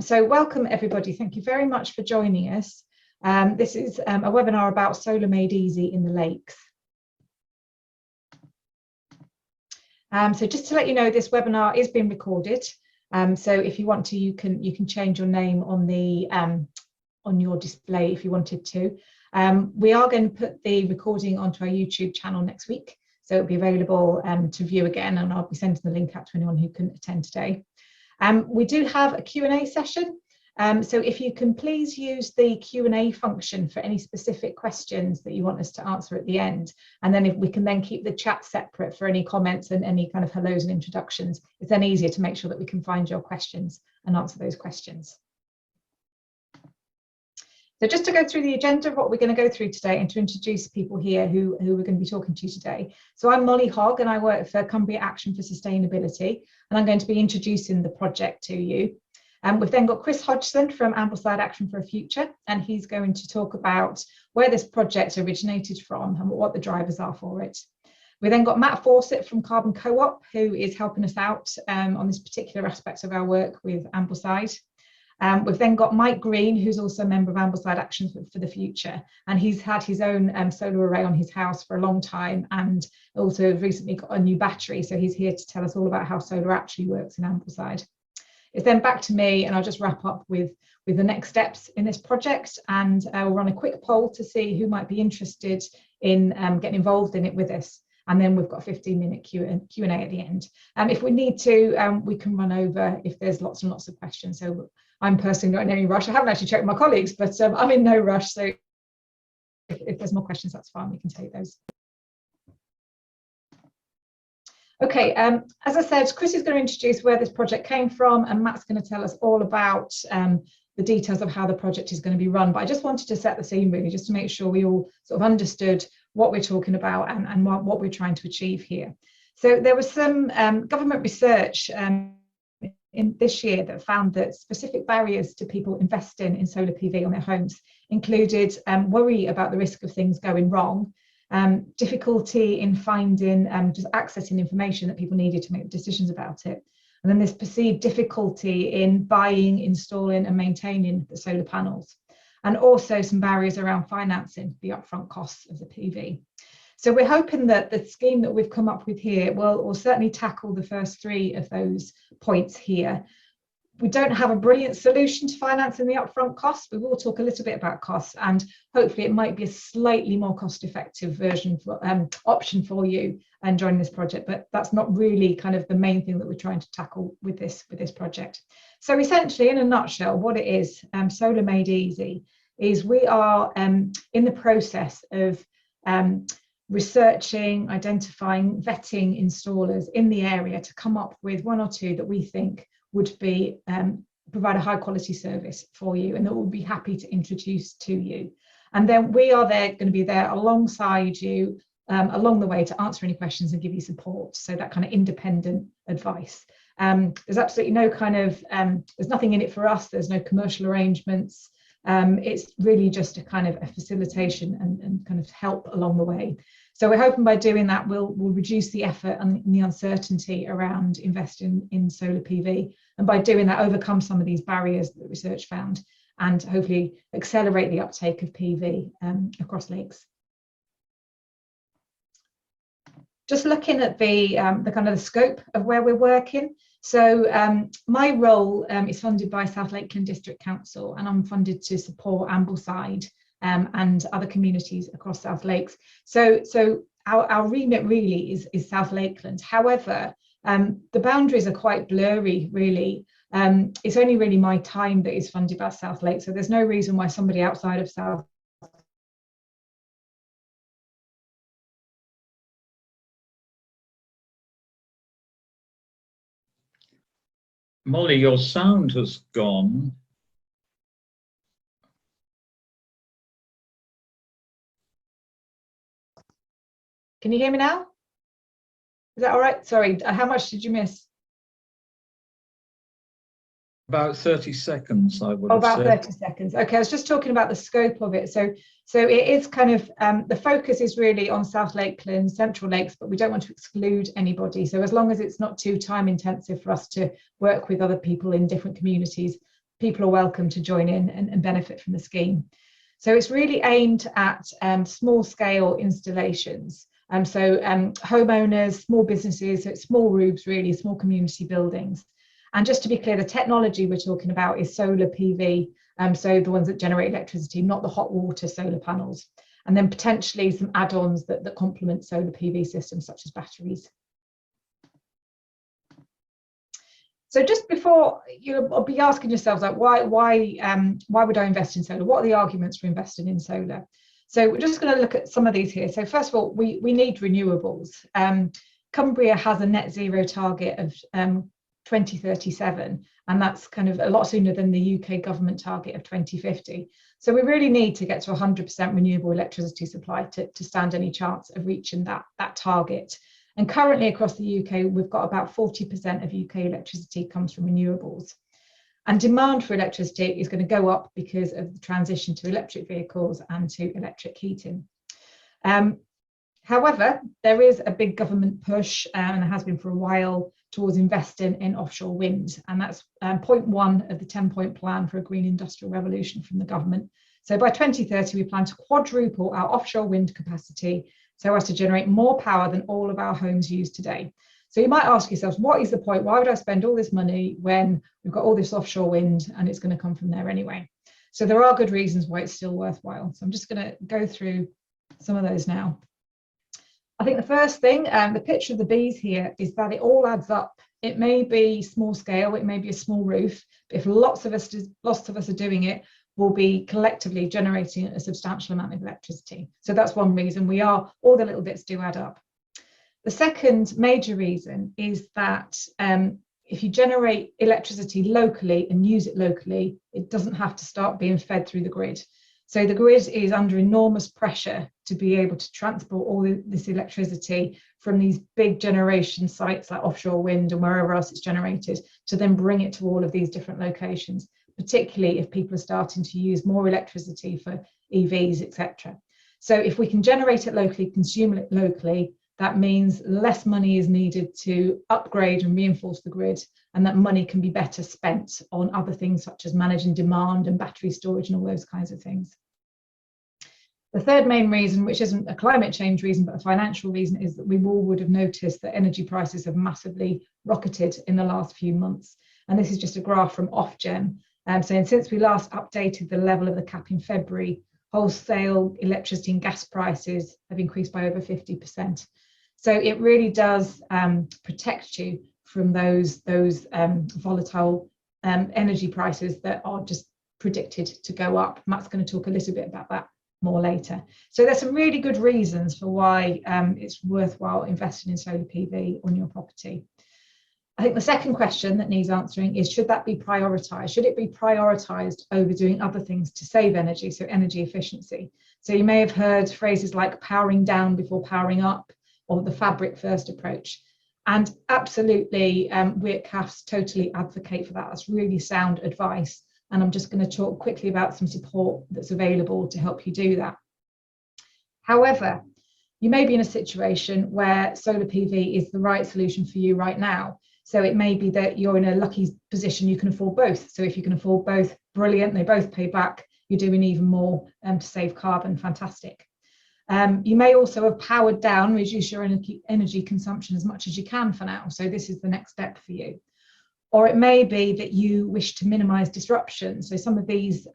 So welcome everybody. Thank you very much for joining us. This is a webinar about solar made easy in the lakes. So just to let you know, this webinar is being recorded. So if you want to, you can change your name on the on your display if you wanted to. We are going to put the recording onto our YouTube channel next week, so it'll be available to view again, and I'll be sending the link out to anyone who couldn't attend today. We do have a Q&A session, so if you can please use the Q&A function for any specific questions that you want us to answer at the end, and then if we can then keep the chat separate for any comments and any kind of hellos and introductions, it's then easier to make sure that we can find your questions and answer those questions. So just to go through the agenda of what we're going to go through today and to introduce people here who we're going to be talking to today. So I'm Molly Hogg and I work for Cumbria Action for Sustainability, and I'm going to be introducing the project to you. We've then got Chris Hodgson from Aboutambleside Action for a Future, and he's going to talk about where this project originated from and what the drivers are for it. We then got Matt Fawcett from Carbon Co-op, who is helping us out on this particular aspect of our work with Ambleside. We've then got Mike Green, who's also a member of Ambleside Action for the Future, and he's had his own solar array on his house for a long time, and also recently got a new battery, so he's here to tell us all about how solar actually works in Ambleside. It's then back to me, and I'll just wrap up with the next steps in this project, and we'll run a quick poll to see who might be interested in getting involved in it with us. And then we've got a 15-minute Q&A at the end. If we need to, we can run over if there's lots and lots of questions. So I'm personally not in any rush. I haven't actually checked with my colleagues, but I'm in no rush. So if there's more questions, that's fine. We can take those. Okay, as I said, Chris is going to introduce where this project came from, and Matt's going to tell us all about the details of how the project is going to be run. But I just wanted to set the scene really, just to make sure we all sort of understood what we're talking about and what we're trying to achieve here. So there was some government research in this year that found that specific barriers to people investing in solar PV on their homes included worry about the risk of things going wrong, difficulty in finding just accessing information that people needed to make decisions about it, and then this perceived difficulty in buying, installing and maintaining the solar panels, and also some barriers around financing the upfront costs of the PV. So we're hoping that the scheme that we've come up with here will certainly tackle the first three of those points here. We don't have a brilliant solution to financing the upfront costs. We will talk a little bit about costs, and hopefully it might be a slightly more cost-effective version for option for you and join this project, but that's not really kind of the main thing that we're trying to tackle with this project. So essentially, in a nutshell, what it is, Solar Made Easy, is we are in the process of researching, identifying, vetting installers in the area to come up with one or two that we think would be provide a high quality service for you and that we'll be happy to introduce to you. And then we are going to be there alongside you along the way to answer any questions and give you support. So that kind of independent advice. There's absolutely no kind of, there's nothing in it for us. There's no commercial arrangements. It's really just a kind of a facilitation and kind of help along the way. So we're hoping by doing that, we'll reduce the effort and the uncertainty around investing in solar PV. And by doing that, overcome some of these barriers that research found and hopefully accelerate the uptake of PV across lakes. Just looking at the kind of the scope of where we're working. So my role is funded by South Lakeland District Council, and I'm funded to support Ambleside and other communities across South Lakes. So our remit really is South Lakeland. However, the boundaries are quite blurry, really. It's only really my time that is funded by South Lakes, so there's no reason why somebody outside of South Molly, your sound has gone. Can you hear me now? Is that all right? Sorry, how much did you miss? About 30 seconds, I would have about said. 30 seconds. Okay, I was just talking about the scope of it. So it is kind of, the focus is really on South Lakeland, Central Lakes, but we don't want to exclude anybody. So as long as it's not too time intensive for us to work with other people in different communities, people are welcome to join in and benefit from the scheme. So it's really aimed at small scale installations. So homeowners, small businesses, so it's small roofs, really small community buildings. And just to be clear, the technology we're talking about is solar PV, so the ones that generate electricity, not the hot water solar panels. And then potentially some add-ons that complement solar PV systems, such as batteries. So just before, you'll be asking yourselves, like, why would I invest in solar? What are the arguments for investing in solar? So we're just going to look at some of these here. So first of all, we need renewables. Cumbria has a net zero target of 2037, and that's kind of a lot sooner than the UK government target of 2050. So we really need to get to 100% renewable electricity supply to stand any chance of reaching that target. And currently across the UK, we've got about 40% of UK electricity comes from renewables. And demand for electricity is going to go up because of the transition to electric vehicles and to electric heating. However, there is a big government push, and it has been for a while, towards investing in offshore wind. And that's point one of the 10-point plan for a green industrial revolution from the government. So by 2030, we plan to quadruple our offshore wind capacity so as to generate more power than all of our homes use today. So you might ask yourselves, what is the point? Why would I spend all this money when we've got all this offshore wind and it's going to come from there anyway? So there are good reasons why it's still worthwhile. So I'm just going to go through some of those now. I think the first thing, the picture of the bees here, is that it all adds up. It may be small scale, it may be a small roof, but if lots of us are doing it, we'll be collectively generating a substantial amount of electricity. So that's one reason. All the little bits do add up. The second major reason is that if you generate electricity locally and use it locally, it doesn't have to start being fed through the grid. So the grid is under enormous pressure to be able to transport all this electricity from these big generation sites like offshore wind and wherever else it's generated, to then bring it to all of these different locations, particularly if people are starting to use more electricity for EVs, etc. So if we can generate it locally, consume it locally, that means less money is needed to upgrade and reinforce the grid, and that money can be better spent on other things such as managing demand and battery storage and all those kinds of things. The third main reason, which isn't a climate change reason, but a financial reason, is that we all would have noticed that energy prices have massively rocketed in the last few months. And this is just a graph from Ofgem, saying since we last updated the level of the cap in February, wholesale electricity and gas prices have increased by over 50%. So it really does protect you from those volatile energy prices that are just predicted to go up. Matt's going to talk a little bit about that more later. So there's some really good reasons for why it's worthwhile investing in solar PV on your property. I think the second question that needs answering is, should that be prioritised? Should it be prioritised over doing other things to save energy, so energy efficiency? So you may have heard phrases like powering down before powering up, or the fabric first approach. And absolutely, we at CAFS totally advocate for that. That's really sound advice. And I'm just going to talk quickly about some support that's available to help you do that. However, you may be in a situation where solar PV is the right solution for you right now. So it may be that you're in a lucky position, you can afford both. So if you can afford both, brilliant, they both pay back, you're doing even more to save carbon, fantastic. You may also have powered down, reduce your energy consumption as much as you can for now. So this is the next step for you. Or it may be that you wish to minimise disruption. So some of these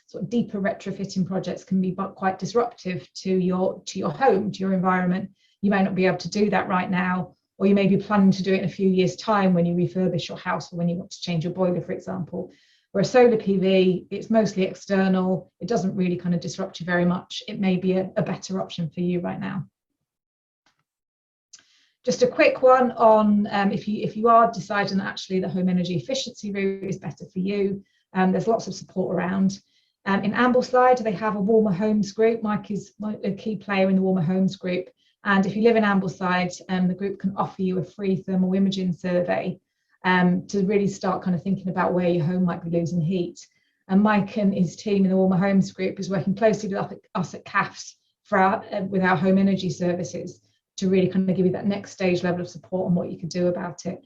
sort of deeper retrofitting projects can be quite disruptive to your home, to your environment. You may not be able to do that right now, or you may be planning to do it in a few years' time when you refurbish your house or when you want to change your boiler, for example. Whereas solar PV, it's mostly external. It doesn't really kind of disrupt you very much. It may be a better option for you right now. Just a quick one on if you are deciding that actually the home energy efficiency route is better for you, there's lots of support around. In Ambleside, they have a warmer homes group. Mike is a key player in the warmer homes group. And if you live in Ambleside, the group can offer you a free thermal imaging survey to really start kind of thinking about where your home might be losing heat. And Mike and his team in the warmer homes group is working closely with us at CAFS with our home energy services to really kind of give you that next stage level of support on what you could do about it.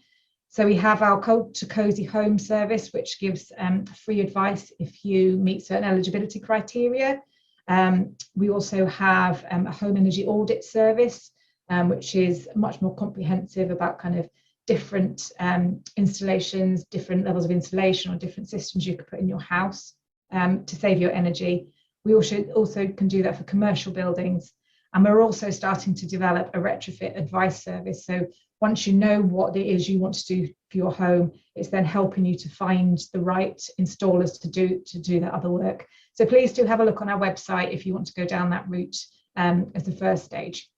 So we have our Cold to Cozy Home service, which gives free advice if you meet certain eligibility criteria. We also have a home energy audit service, which is much more comprehensive about kind of different installations, different levels of insulation or different systems you could put in your house to save your energy. We also can do that for commercial buildings. And we're also starting to develop a retrofit advice service. So once you know what it is you want to do for your home, it's then helping you to find the right installers to do that other work. So please do have a look on our website if you want to go down that route as the first stage.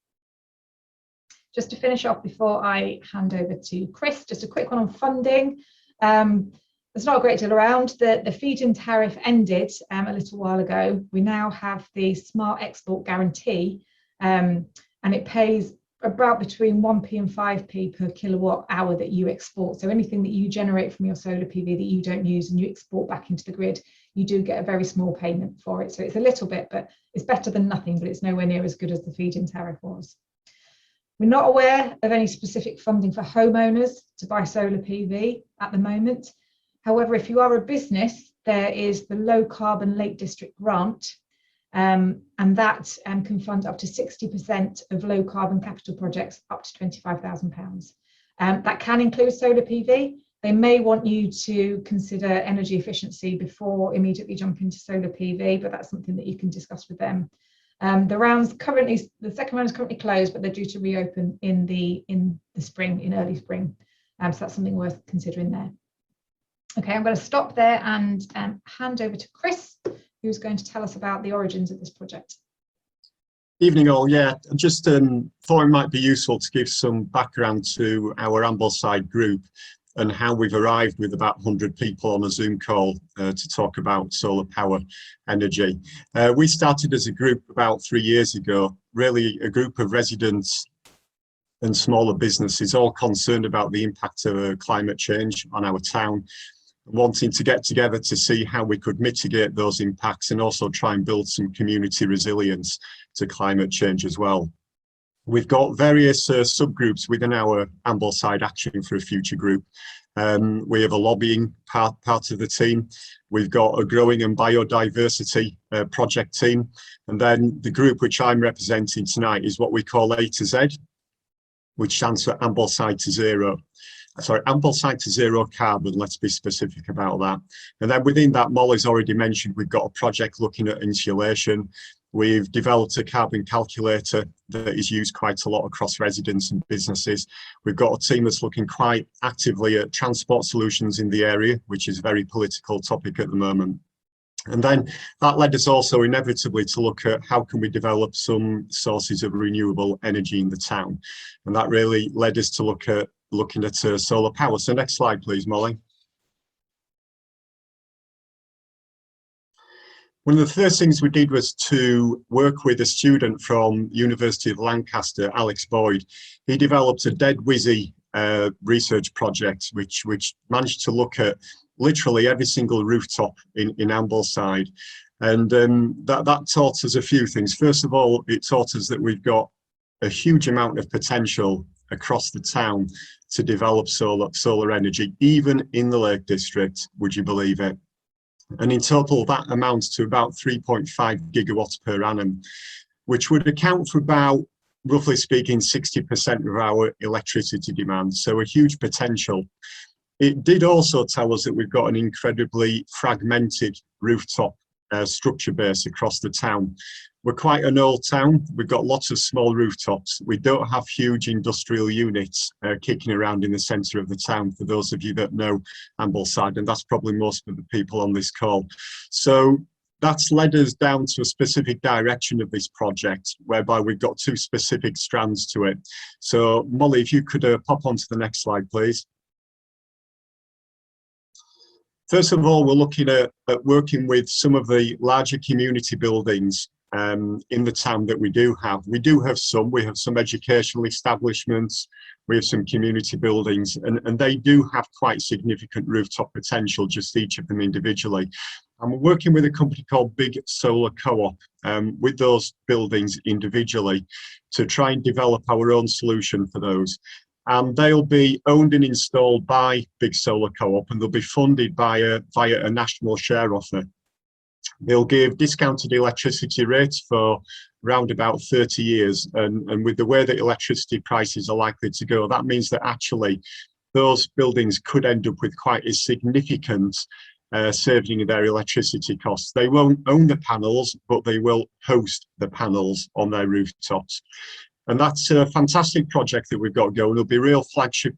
Just to finish off before I hand over to Chris, just a quick one on funding. There's not a great deal around. The feed-in tariff ended a little while ago. We now have the Smart Export Guarantee, and it pays about between 1p and 5p per kilowatt hour that you export. So anything that you generate from your solar PV that you don't use and you export back into the grid, you do get a very small payment for it. So it's a little bit, but it's better than nothing, but it's nowhere near as good as the feed-in tariff was. We're not aware of any specific funding for homeowners to buy solar PV at the moment. However, if you are a business, there is the Low Carbon Lake District Grant, and that can fund up to 60% of low carbon capital projects up to £25,000. That can include solar PV. They may want you to consider energy efficiency before immediately jumping to solar PV, but that's something that you can discuss with them. The second round is currently closed, but they're due to reopen in the spring, in early spring. So that's something worth considering there. Okay, I'm going to stop there and hand over to Chris, who's going to tell us about the origins of this project. Evening all, yeah, I just thought it might be useful to give some background to our Aboutambleside group and how we've arrived with about 100 people on a Zoom call to talk about solar power energy. We started as a group about 3 years ago, really a group of residents and smaller businesses all concerned about the impact of climate change on our town, wanting to get together to see how we could mitigate those impacts and also try and build some community resilience to climate change as well. We've got various subgroups within our Ambleside Action for a Future group. We have a lobbying part of the team. We've got a growing and biodiversity project team. And then the group which I'm representing tonight is what we call A to Z, which stands for Ambleside to Zero. Sorry, Ambleside to Zero Carbon, let's be specific about that. And then within that, Molly's already mentioned, we've got a project looking at insulation. We've developed a carbon calculator that is used quite a lot across residents and businesses. We've got a team that's looking quite actively at transport solutions in the area, which is a very political topic at the moment. And then that led us also inevitably to look at how can we develop some sources of renewable energy in the town. And that really led us to looking at solar power. So next slide, please, Molly. One of the first things we did was to work with a student from University of Lancaster, Alex Boyd. He developed a dead whizzy research project, which managed to look at literally every single rooftop in Ambleside. And that taught us a few things. First of all, it taught us that we've got a huge amount of potential across the town to develop solar energy, even in the Lake District, would you believe it? And in total, that amounts to about 3.5 gigawatts per annum, which would account for about, roughly speaking, 60% of our electricity demand. So a huge potential. It did also tell us that we've got an incredibly fragmented rooftop structure base across the town. We're quite an old town. We've got lots of small rooftops. We don't have huge industrial units kicking around in the centre of the town, for those of you that know Ambleside, and that's probably most of the people on this call. So that's led us down to a specific direction of this project, whereby we've got two specific strands to it. So Molly, if you could pop onto the next slide, please. First of all, we're looking at working with some of the larger community buildings in the town that we do have. We have some educational establishments, we have some community buildings, and they do have quite significant rooftop potential, just each of them individually. And we're working with a company called Big Solar Co-op with those buildings individually to try and develop our own solution for those. and they'll be owned and installed by Big Solar Co-op, and they'll be funded by via a national share offer. They'll give discounted electricity rates for around about 30 years, and with the way that electricity prices are likely to go, that means that actually those buildings could end up with quite a significant saving in their electricity costs. They won't own the panels, but they will host the panels on their rooftops. And that's a fantastic project that we've got going. It'll be a real flagship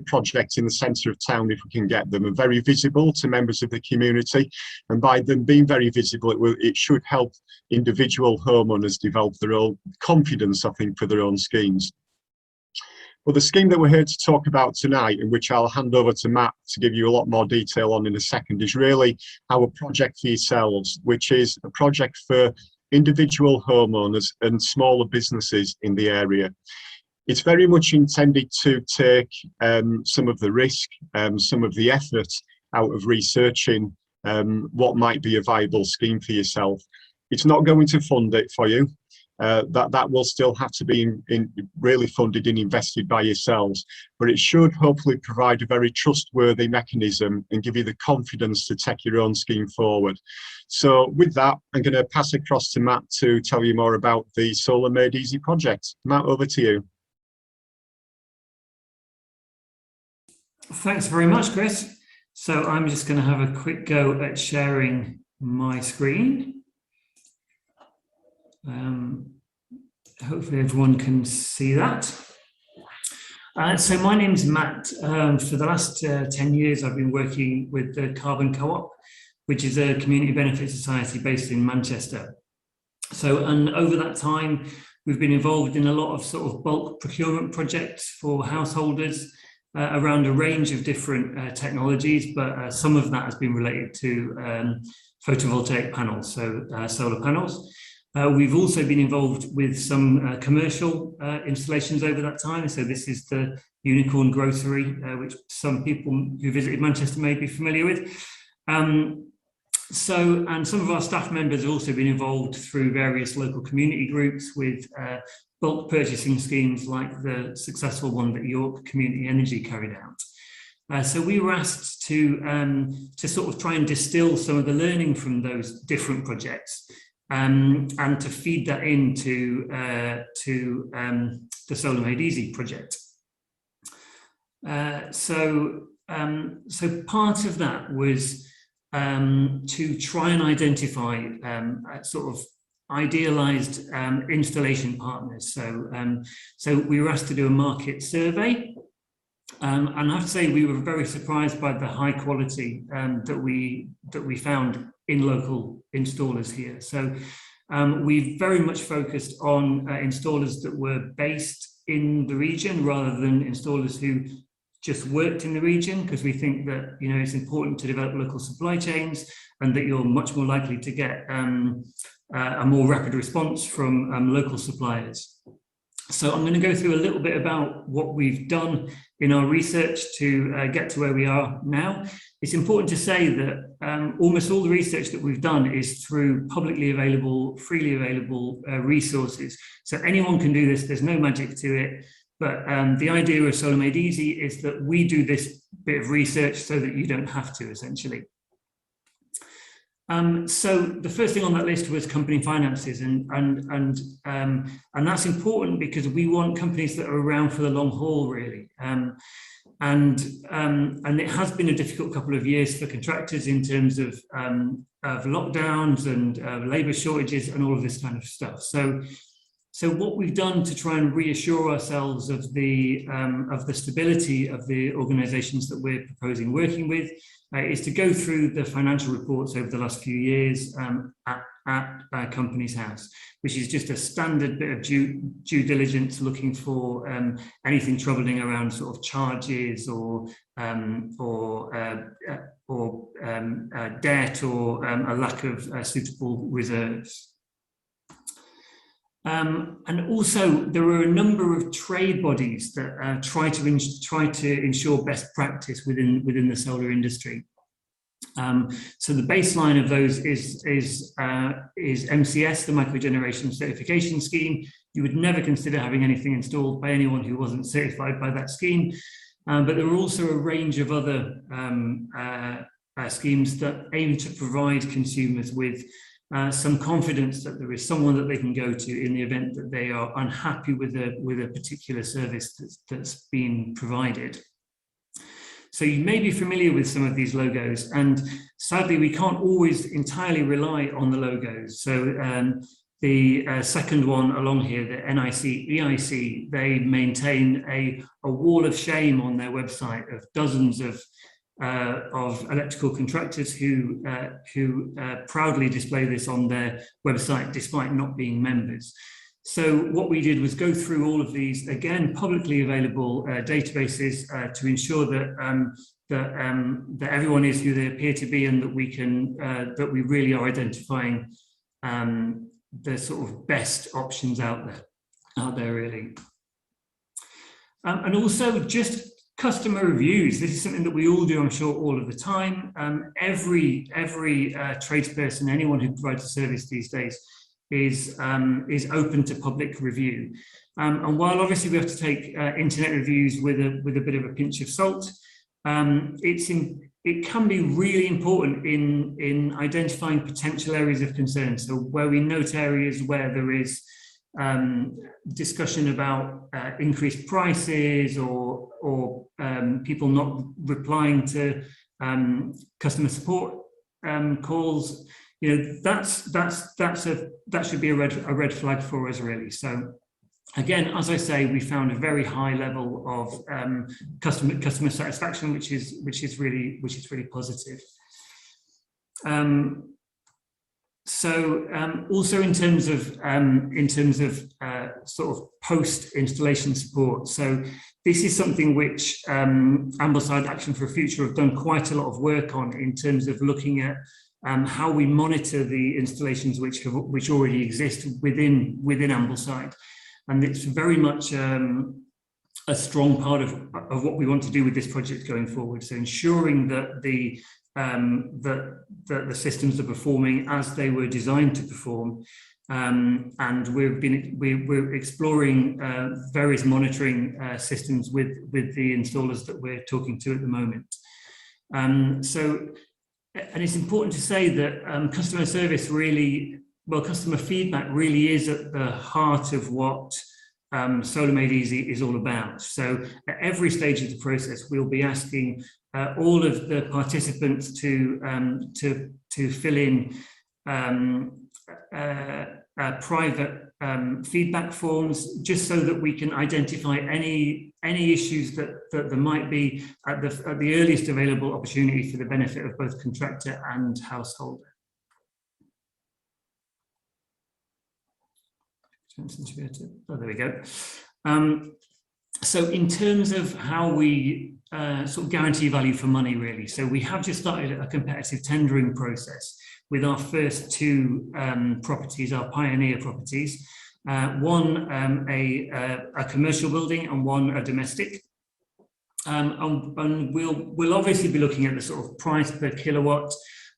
project in the centre of town if we can get them, and very visible to members of the community. And by them being very visible, it should help individual homeowners develop their own confidence, I think, for their own schemes. Well, the scheme that we're here to talk about tonight, and which I'll hand over to Matt to give you a lot more detail on in a second, is really our project for yourselves, which is a project for individual homeowners and smaller businesses in the area. It's very much intended to take some of the risk, some of the effort out of researching what might be a viable scheme for yourself. It's not going to fund it for you. That will still have to be really funded and invested by yourselves, but it should hopefully provide a very trustworthy mechanism and give you the confidence to take your own scheme forward. So with that, I'm going to pass across to Matt to tell you more about the Solar Made Easy project. Matt, over to you. Thanks very much, Chris. So I'm just going to have a quick go at sharing my screen. Hopefully everyone can see that. So my name's Matt. For the last 10 years, I've been working with the Carbon Co-op, which is a community benefit society based in Manchester. And over that time, we've been involved in a lot of sort of bulk procurement projects for householders around a range of different technologies, but some of that has been related to photovoltaic panels, so solar panels. We've also been involved with some commercial installations over that time. So this is the Unicorn Grocery, which some people who visited Manchester may be familiar with. And some of our staff members have also been involved through various local community groups with bulk purchasing schemes like the successful one that York Community Energy carried out. So we were asked to sort of try and distill some of the learning from those different projects and to feed that into the Solar Made Easy project. So part of that was to try and identify sort of idealized installation partners. So we were asked to do a market survey, and I have to say we were very surprised by the high quality that we found in local installers here. So we very much focused on installers that were based in the region rather than installers who just worked in the region, because we think that it's important to develop local supply chains and that you're much more likely to get a more rapid response from local suppliers. So I'm going to go through a little bit about what we've done in our research to get to where we are now. It's important to say that almost all the research that we've done is through publicly available, freely available resources. So anyone can do this, there's no magic to it. But the idea of Solar Made Easy is that we do this bit of research so that you don't have to, essentially. So the first thing on that list was company finances, and that's important because we want companies that are around for the long haul, really. And it has been a difficult couple of years for contractors in terms of lockdowns and labour shortages and all of this kind of stuff. So what we've done to try and reassure ourselves of the stability of the organisations that we're proposing working with is to go through the financial reports over the last few years at Companies House, which is just a standard bit of due diligence, looking for anything troubling around sort of charges or debt or a lack of suitable reserves. And also, there are a number of trade bodies that try to ensure best practice within the solar industry. So the baseline of those is MCS, the Microgeneration Certification Scheme. You would never consider having anything installed by anyone who wasn't certified by that scheme. But there are also a range of other schemes that aim to provide consumers with some confidence that there is someone that they can go to in the event that they are unhappy with a particular service that's been provided. So you may be familiar with some of these logos, and sadly we can't always entirely rely on the logos. So the second one along here, the NIC, EIC, they maintain a wall of shame on their website of dozens of electrical contractors who proudly display this on their website despite not being members. So what we did was go through all of these, again, publicly available databases to ensure that everyone is who they appear to be, and that we can that we really are identifying the sort of best options out there really. And also just customer reviews. This is something that we all do, I'm sure, all of the time. Every tradesperson, anyone who provides a service these days, is open to public review. And while obviously we have to take internet reviews with a bit of a pinch of salt, it can be really important in identifying potential areas of concern. So where we note areas where there is discussion about increased prices or people not replying to customer support calls, you know, that should be a red flag for us really. So again, as I say, we found a very high level of customer satisfaction, which is really positive. Also in terms of sort of post-installation support. So this is something which Ambleside Action for Future have done quite a lot of work on in terms of looking at how we monitor the installations which already exist within Ambleside. And it's very much a strong part of what we want to do with this project going forward. So ensuring that the systems are performing as they were designed to perform, and we're exploring various monitoring systems with the installers that we're talking to at the moment. And it's important to say that customer service really, well, customer feedback really is at the heart of what Solar Made Easy is all about. So at every stage of the process, we'll be asking all of the participants to fill in private feedback forms, just so that we can identify any issues that there might be at the earliest available opportunity for the benefit of both contractor and householder. Oh, there we go. So in terms of how we sort of guarantee value for money, really. So we have just started a competitive tendering process with our first two properties, our pioneer properties. One a commercial building and one a domestic. And we'll obviously be looking at the sort of price per kilowatt,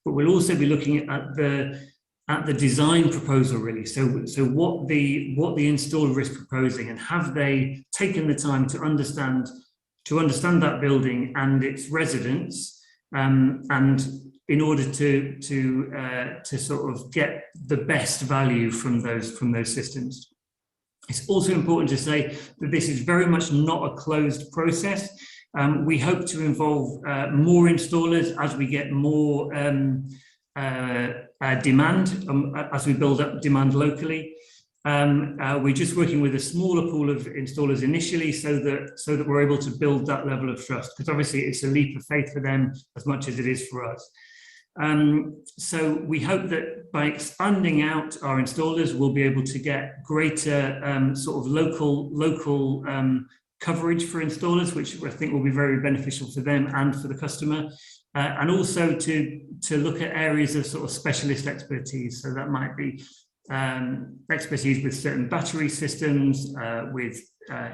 but we'll also be looking at the design proposal really. So what the installer is proposing, and have they taken the time to understand that building and its residents, and in order to sort of get the best value from those systems. It's also important to say that this is very much not a closed process. We hope to involve more installers as we get more demand, as we build up demand locally. We're just working with a smaller pool of installers initially, so that we're able to build that level of trust, because obviously it's a leap of faith for them as much as it is for us. So we hope that by expanding out our installers, we'll be able to get greater sort of local coverage for installers, which I think will be very beneficial for them and for the customer. And also to look at areas of sort of specialist expertise. So that might be expertise with certain battery systems, with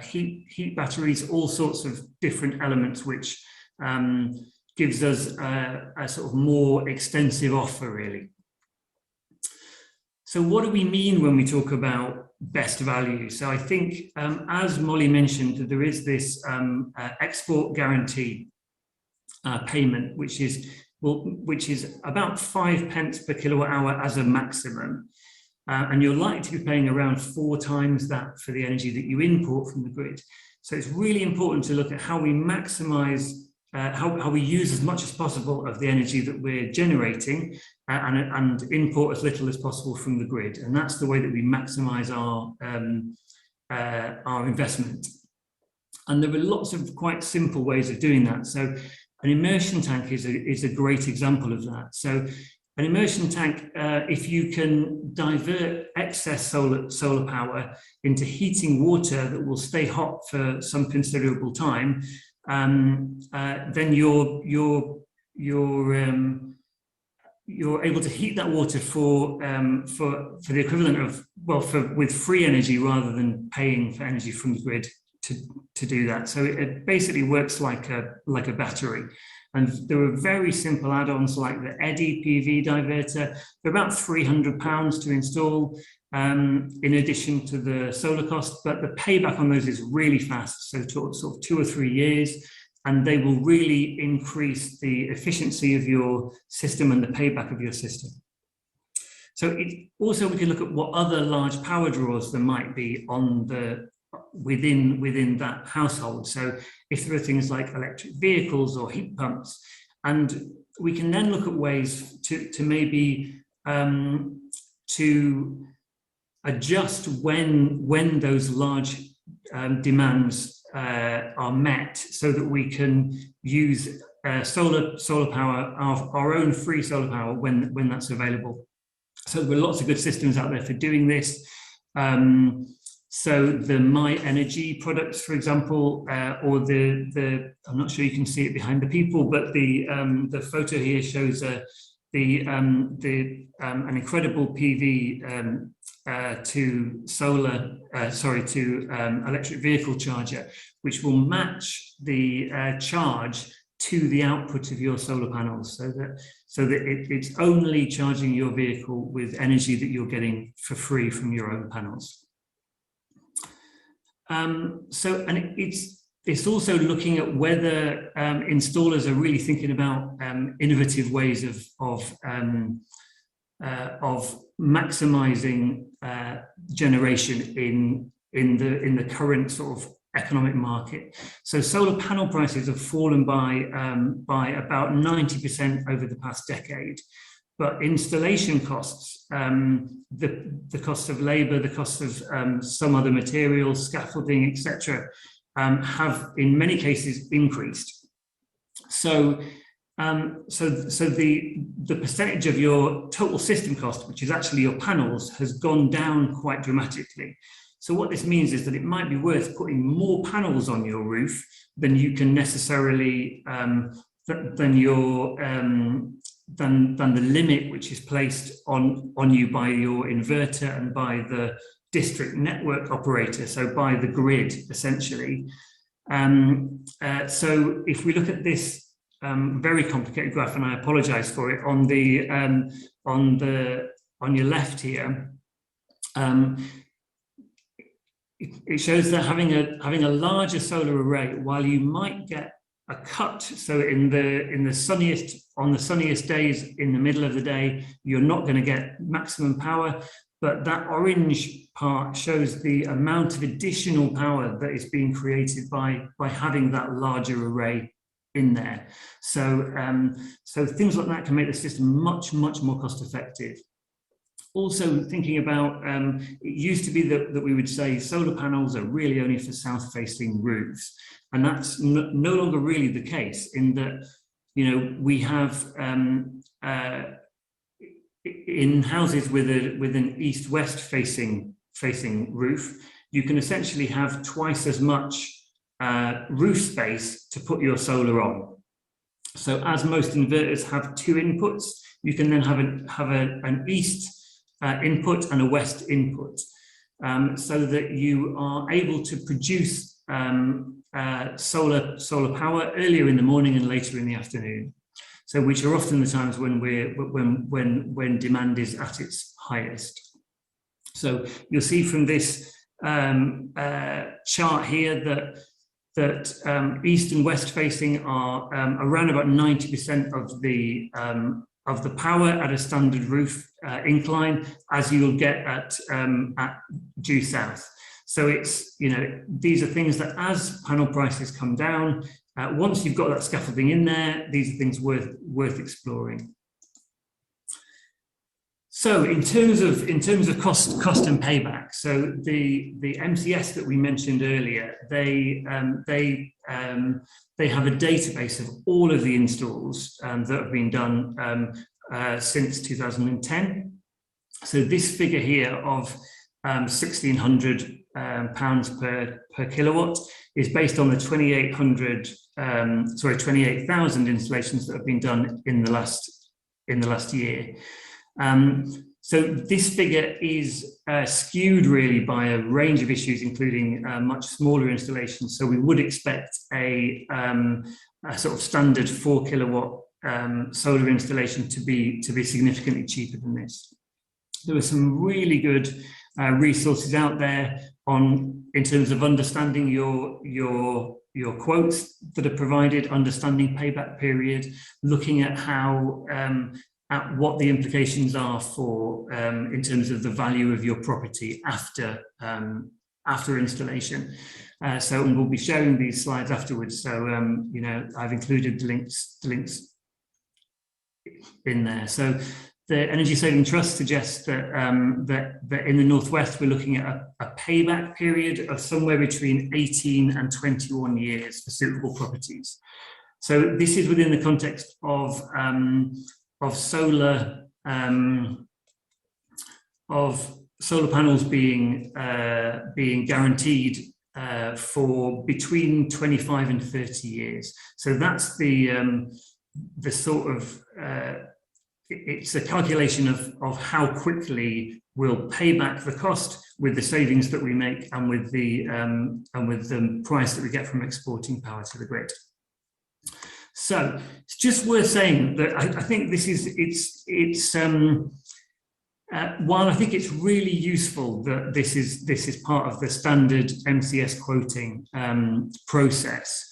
heat batteries, all sorts of different elements which gives us a sort of more extensive offer, really. So what do we mean when we talk about best value? So I think, as Molly mentioned, there is this export guarantee payment, which is about 5 pence per kilowatt hour as a maximum. And you're likely to be paying around 4 times that for the energy that you import from the grid. So it's really important to look at how we maximize, how we use as much as possible of the energy that we're generating and import as little as possible from the grid. And that's the way that we maximize our investment. And there are lots of quite simple ways of doing that. So an immersion tank is a great example of that. So an immersion tank, if you can divert excess solar power into heating water that will stay hot for some considerable time, then you're able to heat that water for the equivalent of, well, with free energy rather than paying for energy from the grid to do that. So it basically works like a battery. And there are very simple add-ons like the Eddy PV diverter. They're about £300 to install, in addition to the solar cost, but the payback on those is really fast, so sort of 2 or 3 years, and they will really increase the efficiency of your system and the payback of your system. So also we can look at what other large power draws there might be on within that household. So if there are things like electric vehicles or heat pumps, and we can then look at ways to maybe to adjust when those large demands are met, so that we can use solar power, our own free solar power when that's available. So there are lots of good systems out there for doing this. So the My Energy products, for example, or I'm not sure you can see it behind the people, but the photo here shows an incredible PV to electric vehicle charger, which will match the charge to the output of your solar panels, so that it's only charging your vehicle with energy that you're getting for free from your own panels. And it's also looking at whether installers are really thinking about innovative ways of maximizing generation in the current sort of economic market. So solar panel prices have fallen by about 90% over the past decade. But installation costs, the cost of labor, the cost of some other materials, scaffolding, etc., have in many cases increased. So the percentage of your total system cost, which is actually your panels, has gone down quite dramatically. So what this means is that it might be worth putting more panels on your roof than you can necessarily than the limit which is placed on you by your inverter and by the district network operator, so by the grid, essentially. So if we look at this very complicated graph, and I apologize for it, on your left here, it shows that having a larger solar array, while you might get a cut, so on the sunniest days in the middle of the day, you're not going to get maximum power, but that orange part shows the amount of additional power that is being created by having that larger array in there. So things like that can make the system much more cost effective. Also thinking about, it used to be that we would say solar panels are really only for south-facing roofs, and that's no longer really the case, in that, you know, we have in houses with an east-west facing roof, you can essentially have twice as much roof space to put your solar on. So as most inverters have 2 inputs, you can then have an east input and a west input, so that you are able to produce solar power earlier in the morning and later in the afternoon. So which are often the times when when demand is at its highest. So you'll see from this chart here that east and west facing are around about 90% of the power at a standard roof incline, as you'll get at due south. So it's, you know, these are things that as panel prices come down, once you've got that scaffolding in there, these are things worth exploring. So in terms of cost and payback, so the MCS that we mentioned earlier, they have a database of all of the installs that have been done since 2010. So this figure here of £1,600 per kilowatt is based on the 28,000 installations that have been done in the last year. So this figure is skewed really by a range of issues, including much smaller installations. So we would expect a sort of standard 4 kilowatt solar installation to be significantly cheaper than this. There are some really good resources out there in terms of understanding your quotes that are provided, understanding payback period, looking at how at what the implications are for in terms of the value of your property after installation. So we'll be sharing these slides afterwards. So you know, I've included the links in there. So the Energy Saving Trust suggests that that in the Northwest we're looking at a payback period of somewhere between 18 and 21 years for suitable properties. So this is within the context of solar panels being guaranteed for between 25 and 30 years. So that's the sort of it's a calculation of how quickly we'll pay back the cost with the savings that we make and with the price that we get from exporting power to the grid. So it's just worth saying that I think this is while I think it's really useful that this is part of the standard MCS quoting process.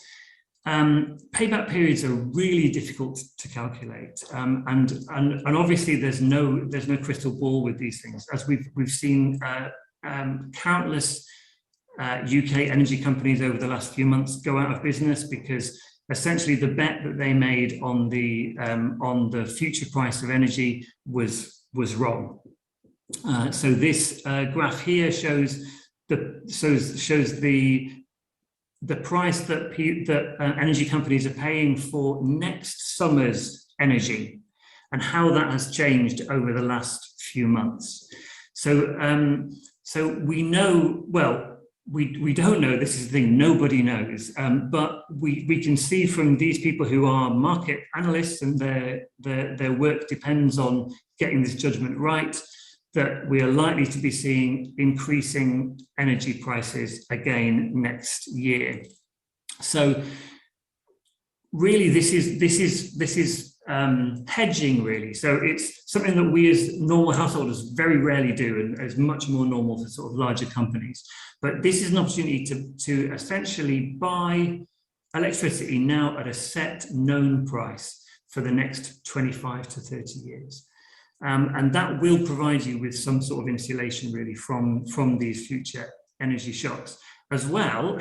Payback periods are really difficult to calculate, and obviously there's no crystal ball with these things, as we've seen countless UK energy companies over the last few months go out of business because essentially the bet that they made on the future price of energy was wrong. So this graph here shows the price that energy companies are paying for next summer's energy and how that has changed over the last few months. So so we know, well, we don't know, this is the thing, nobody knows, but we can see from these people who are market analysts and their work depends on getting this judgment right, that we are likely to be seeing increasing energy prices again next year. So really this is hedging really. So it's something that we as normal householders very rarely do, and is much more normal for sort of larger companies. But this is an opportunity to essentially buy electricity now at a set known price for the next 25 to 30 years. And that will provide you with some sort of insulation really from these future energy shocks, as well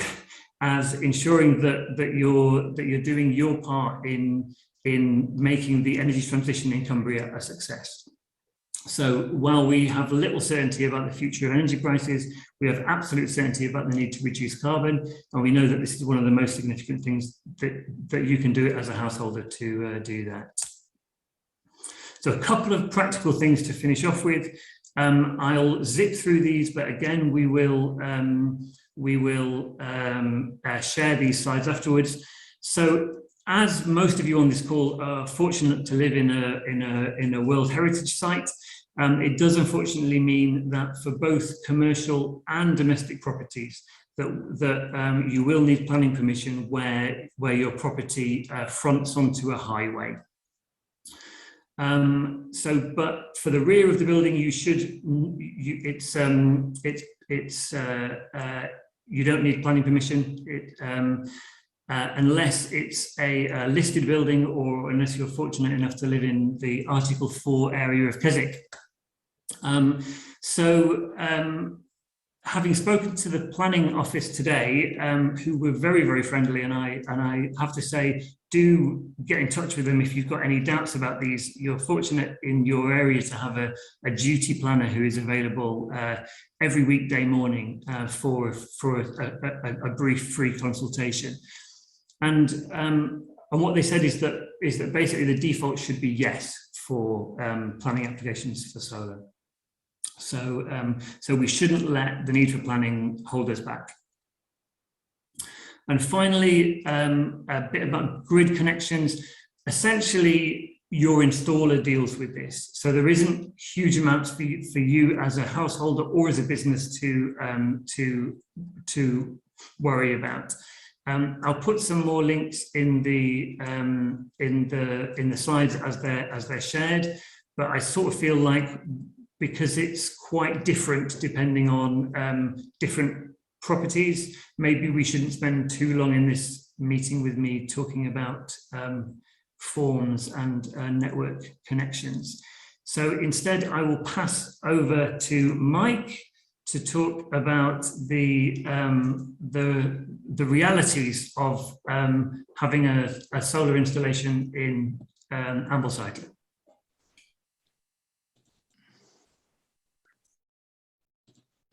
as ensuring that you're doing your part in making the energy transition in Cumbria a success. So while we have little certainty about the future of energy prices, we have absolute certainty about the need to reduce carbon, and we know that this is one of the most significant things that you can do as a householder to do that. So a couple of practical things to finish off with. I'll zip through these, but again, we will share these slides afterwards. So as most of you on this call are fortunate to live in a World Heritage Site, it does unfortunately mean that for both commercial and domestic properties, that you will need planning permission where your property fronts onto a highway. But for the rear of the building, you don't need planning permission unless it's a listed building, or unless you're fortunate enough to live in the Article 4 area of Keswick. Having spoken to the planning office today, who were very, very friendly, and I have to say, do get in touch with them if you've got any doubts about these. You're fortunate in your area to have a duty planner who is available every weekday morning for a brief free consultation. And what they said is that basically the default should be yes for planning applications for solar. So we shouldn't let the need for planning hold us back. And finally, a bit about grid connections. Essentially, your installer deals with this. So there isn't huge amounts for you as a householder or as a business to worry about. I'll put some more links in the slides as they're shared, but I sort of feel like, because it's quite different depending on different properties, maybe we shouldn't spend too long in this meeting with me talking about forms and network connections. So instead, I will pass over to Mike to talk about the realities of having a solar installation in Ambleside.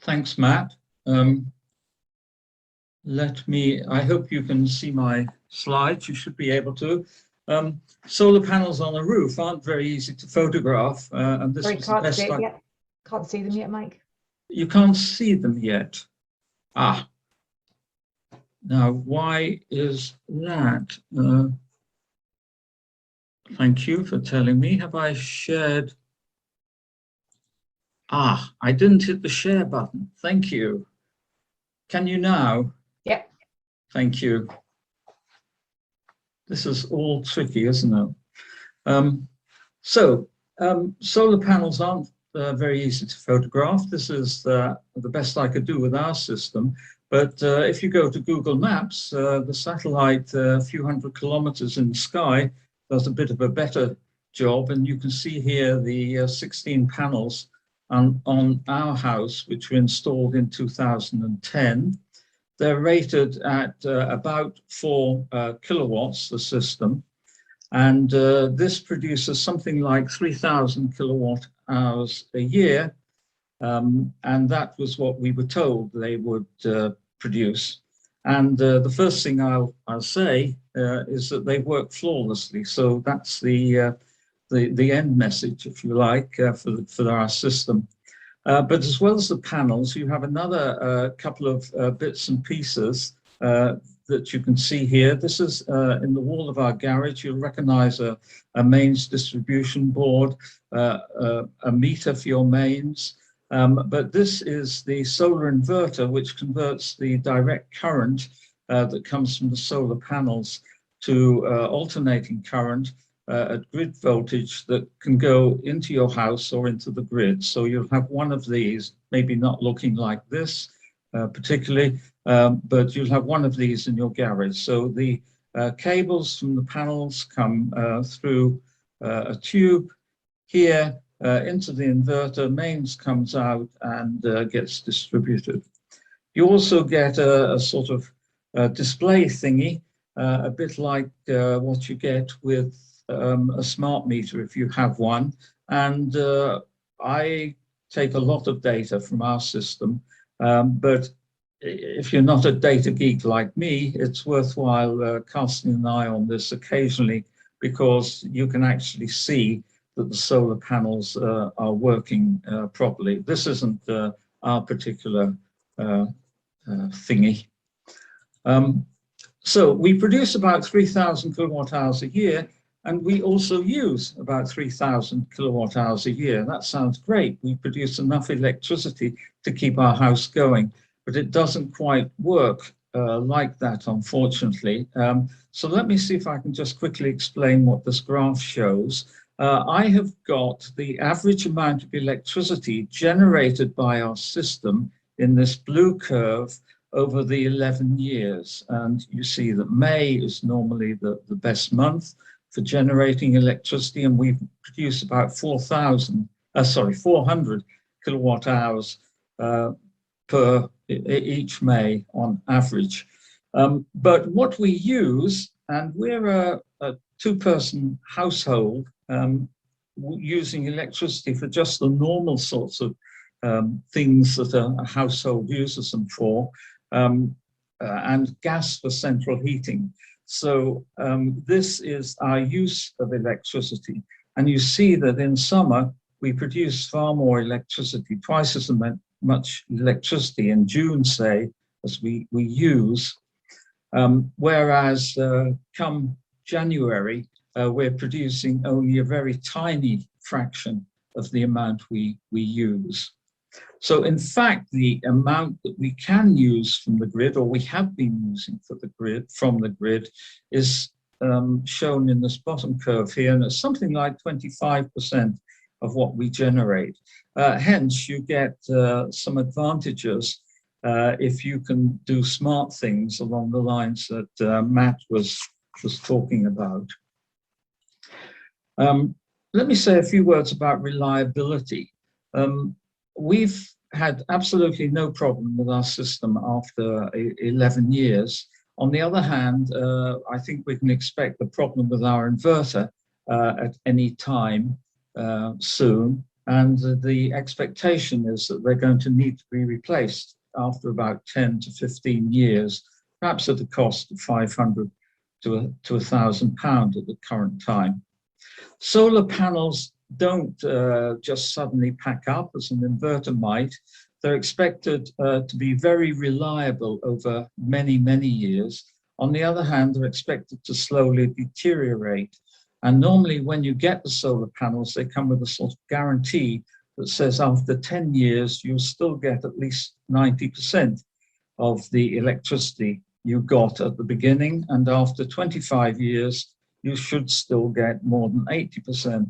Thanks, Matt. I hope you can see my slides. You should be able to. Solar panels on a roof aren't very easy to photograph. And this was the best Can't see them yet, Mike. You can't see them yet. Ah. Now, why is that? Thank you for telling me. Have I shared? Ah, I didn't hit the share button. Thank you. Can you now? Yep. Thank you. This is all tricky, isn't it? Solar panels aren't very easy to photograph. This is the best I could do with our system. But if you go to Google Maps, the satellite a few hundred kilometers in the sky does a bit of a better job. And you can see here the 16 panels on our house, which were installed in 2010. They're rated at about 4 kilowatts, the system. And this produces something like 3,000 kilowatt hours a year. And that was what we were told they would produce. And the first thing I'll say is that they work flawlessly. So that's the end message, if you like, for our system. But as well as the panels, you have another couple of bits and pieces that you can see here. This is in the wall of our garage. You'll recognize a mains distribution board, a meter for your mains. But this is the solar inverter, which converts the direct current that comes from the solar panels to alternating current at grid voltage that can go into your house or into the grid. So you'll have one of these, maybe not looking like this particularly, but you'll have one of these in your garage. So the cables from the panels come through a tube here into the inverter, mains comes out and gets distributed. You also get a sort of display thingy, a bit like what you get with a smart meter if you have one. And I take a lot of data from our system, but if you're not a data geek like me, it's worthwhile casting an eye on this occasionally, because you can actually see that the solar panels are working properly. This isn't our particular thingy. So we produce about 3,000 kilowatt hours a year, and we also use about 3,000 kilowatt hours a year. That sounds great. We produce enough electricity to keep our house going. but it doesn't quite work like that, unfortunately. So let me see if I can just quickly explain what this graph shows. I have got the average amount of electricity generated by our system in this blue curve over the 11 years. And you see that May is normally the best month for generating electricity, and we produce about 400 kilowatt hours per each May on average. But what we use, and we're a two-person household using electricity for just the normal sorts of things that a household uses them for, and gas for central heating. So this is our use of electricity. And you see that in summer, we produce far more electricity, twice as much electricity in June, say, as we use. Whereas come January, we're producing only a very tiny fraction of the amount we use. So in fact, the amount that we can use from the grid, or we have been using from the grid, is shown in this bottom curve here, and it's something like 25% of what we generate. Hence, you get some advantages if you can do smart things along the lines that Matt was talking about. Let me say a few words about reliability. We've had absolutely no problem with our system after 11 years. On the other hand, I think we can expect a problem with our inverter at any time soon. And the expectation is that they're going to need to be replaced after about 10 to 15 years, perhaps at a cost of £500 to £1,000 at the current time. Solar panels don't just suddenly pack up as an inverter might. They're expected to be very reliable over many, many years. On the other hand, they're expected to slowly deteriorate. And normally when you get the solar panels, they come with a sort of guarantee that says after 10 years, you'll still get at least 90% of the electricity you got at the beginning. And after 25 years, you should still get more than 80%.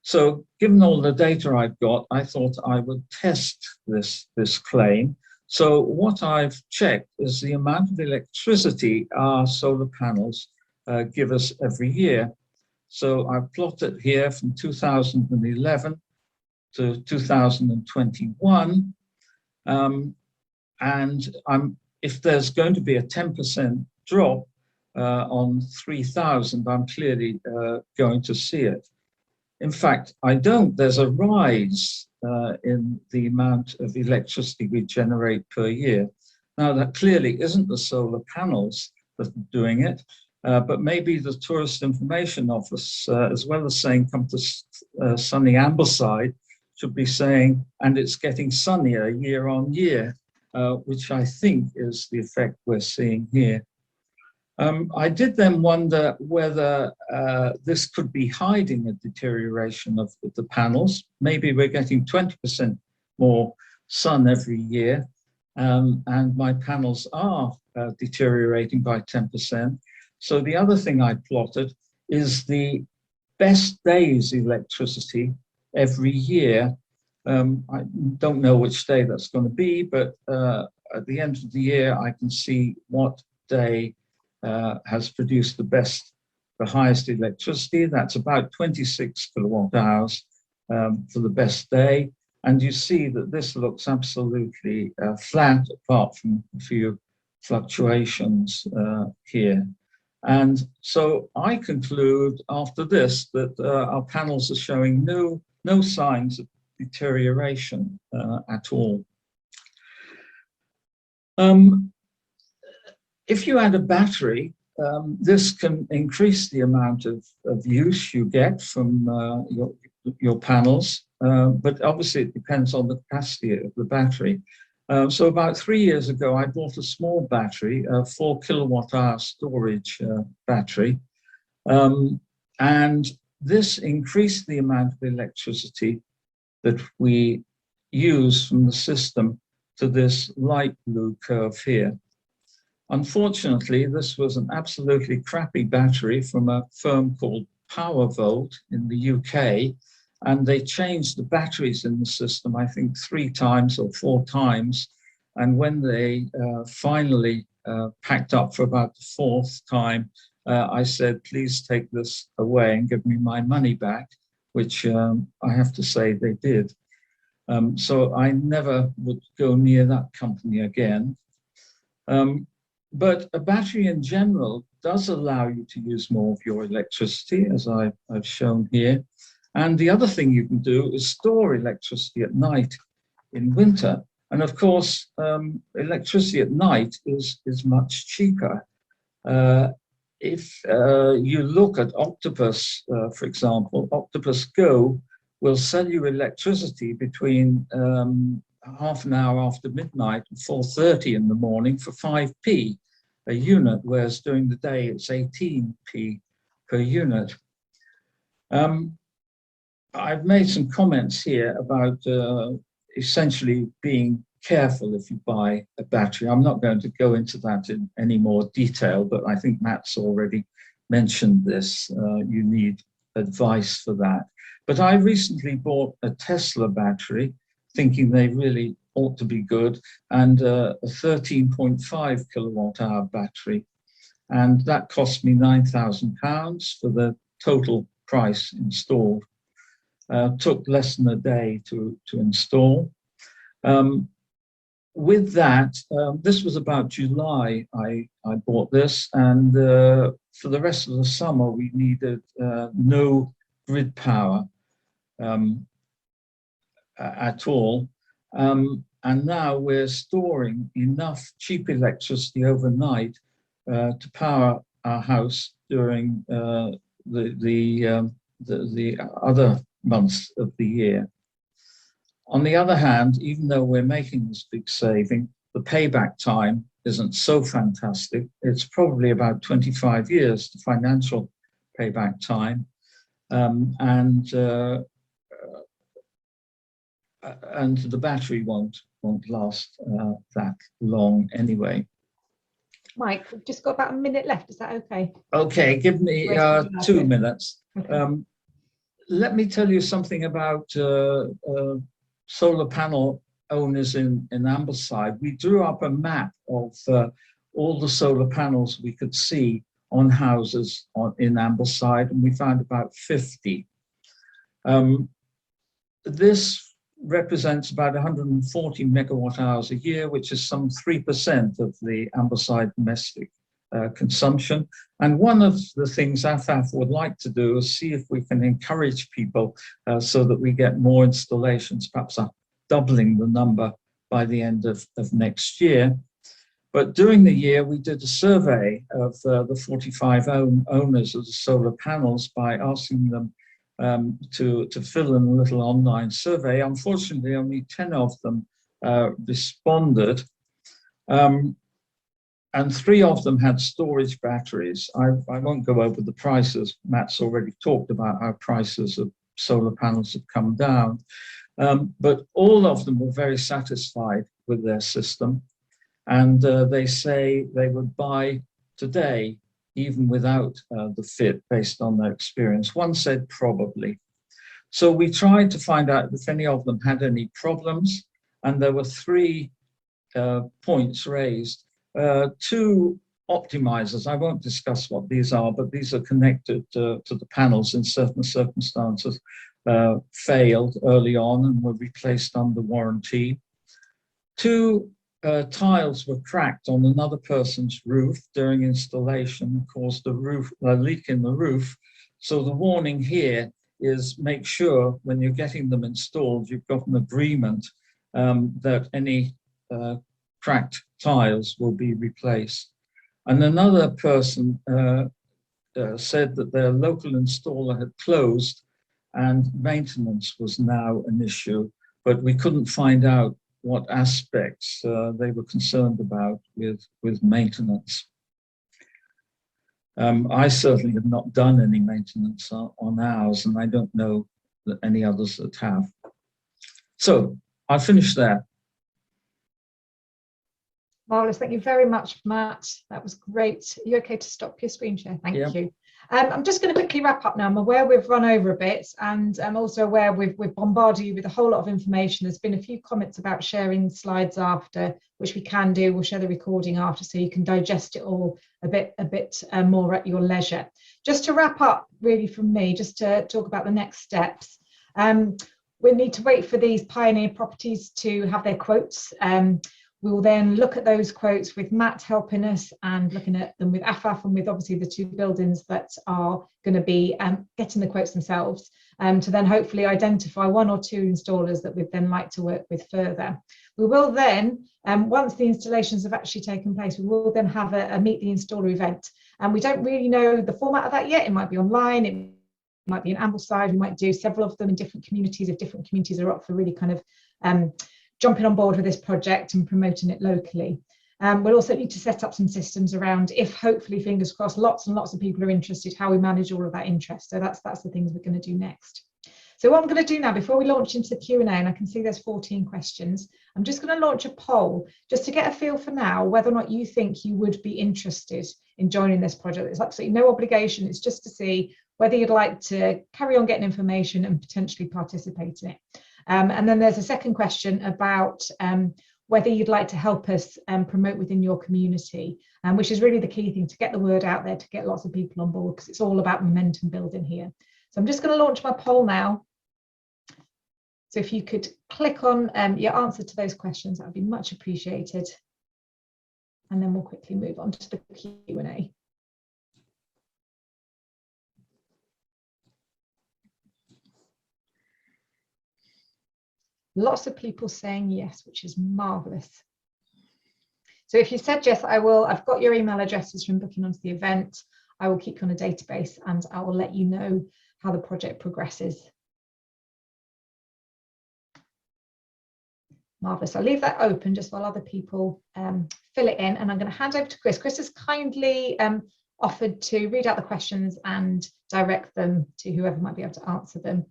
So given all the data I've got, I thought I would test this claim. So what I've checked is the amount of electricity our solar panels give us every year. So I've plotted here from 2011 to 2021. And if there's going to be a 10% drop on 3,000, I'm clearly going to see it. In fact, I don't. There's a rise in the amount of electricity we generate per year. Now, that clearly isn't the solar panels that are doing it, but maybe the Tourist Information Office, as well as saying, come to sunny Ambleside, should be saying, and it's getting sunnier year on year, which I think is the effect we're seeing here. I did then wonder whether this could be hiding a deterioration of the panels. Maybe we're getting 20% more sun every year, and my panels are deteriorating by 10%. So the other thing I plotted is the best day's electricity every year. I don't know which day that's going to be, but at the end of the year, I can see what day has produced the highest electricity. That's about 26 kilowatt hours for the best day. And you see that this looks absolutely flat, apart from a few fluctuations here. And so I conclude after this that our panels are showing no signs of deterioration at all. If you add a battery, this can increase the amount of use you get from your panels, but obviously it depends on the capacity of the battery. So about 3 years ago, I bought a small battery, a 4 kilowatt hour storage battery, and this increased the amount of electricity that we use from the system to this light blue curve here. Unfortunately, this was an absolutely crappy battery from a firm called PowerVolt in the UK, and they changed the batteries in the system, I think 3 times or 4 times. And when they finally packed up for about the 4th time, I said, please take this away and give me my money back, which I have to say they did. So I never would go near that company again. But a battery in general does allow you to use more of your electricity, as I've shown here. And the other thing you can do is store electricity at night in winter. And of course, electricity at night is much cheaper. If you look at Octopus, for example, Octopus Go will sell you electricity between half an hour after midnight and 4:30 in the morning for 5p a unit, whereas during the day it's 18p per unit. I've made some comments here about essentially being careful if you buy a battery. I'm not going to go into that in any more detail, but I think Matt's already mentioned this. You need advice for that. But I recently bought a Tesla battery, thinking they really ought to be good, and a 13.5 kilowatt hour battery. And that cost me £9,000 for the total price installed. Took less than a day to install. With that, this was about July I bought this, and for the rest of the summer we needed no grid power at all. And now we're storing enough cheap electricity overnight to power our house during the other months of the year. On the other hand, even though we're making this big saving, the payback time isn't so fantastic. It's probably about 25 years, the financial payback time. And the battery won't last that long anyway. Mike, we've just got about a minute left. Is that okay? Okay, give me 2 minutes. Okay. Let me tell you something about solar panel owners in Ambleside. We drew up a map of all the solar panels we could see on houses in Ambleside, and we found about 50. This represents about 140 megawatt hours a year, which is some 3% of the Ambleside domestic consumption. And one of the things AFAF would like to do is see if we can encourage people so that we get more installations, perhaps doubling the number by the end of next year. But during the year, we did a survey of the 45 owners of the solar panels by asking them to fill in a little online survey. Unfortunately, only 10 of them responded. And 3 of them had storage batteries. I won't go over the prices. Matt's already talked about how prices of solar panels have come down. But all of them were very satisfied with their system. And they say they would buy today, even without the fit, based on their experience. One said probably. So we tried to find out if any of them had any problems. And there were 3 points raised. 2 optimizers, I won't discuss what these are, but these are connected to the panels in certain circumstances, failed early on and were replaced under warranty. 2 tiles were cracked on another person's roof during installation, caused a leak in the roof. So the warning here is make sure when you're getting them installed, you've got an agreement that any cracked tiles will be replaced. And another person said that their local installer had closed and maintenance was now an issue, but we couldn't find out what aspects they were concerned about with maintenance. I certainly have not done any maintenance on ours, and I don't know that any others that have. So I'll finish there. Marvellous. Thank you very much, Matt. That was great. Are you okay to stop your screen share? Thank you. I'm just going to quickly wrap up now. I'm aware we've run over a bit, and I'm also aware we've bombarded you with a whole lot of information. There's been a few comments about sharing slides after, which we can do. We'll share the recording after, so you can digest it all a bit more at your leisure. Just to wrap up, really, from me, just to talk about the next steps. We need to wait for these pioneer properties to have their quotes. We will then look at those quotes with Matt helping us and looking at them with AFAF and with obviously the 2 buildings that are going to be getting the quotes themselves, to then hopefully identify 1 or 2 installers that we'd then like to work with further. We will then, once the installations have actually taken place, we will then have a Meet the Installer event. And we don't really know the format of that yet. It might be online, it might be an Ambleside, we might do several of them in different communities if different communities are up for really kind of jumping on board with this project and promoting it locally. We'll also need to set up some systems around, if hopefully, fingers crossed, lots and lots of people are interested, how we manage all of that interest. So that's the things we're going to do next. So what I'm going to do now, before we launch into the Q&A, and I can see there's 14 questions, I'm just going to launch a poll just to get a feel for now whether or not you think you would be interested in joining this project. There's absolutely no obligation. It's just to see whether you'd like to carry on getting information and potentially participate in it. And then there's a second question about whether you'd like to help us promote within your community, which is really the key thing, to get the word out there, to get lots of people on board, because it's all about momentum building here. So I'm just going to launch my poll now. So if you could click on your answer to those questions, that would be much appreciated. And then we'll quickly move on to the Q&A. Lots of people saying yes, which is marvellous. So if you said yes, I've got your email addresses from booking onto the event. I will keep you on a database and I will let you know how the project progresses. Marvellous. I'll leave that open just while other people fill it in, and I'm going to hand over to Chris. Chris has kindly offered to read out the questions and direct them to whoever might be able to answer them.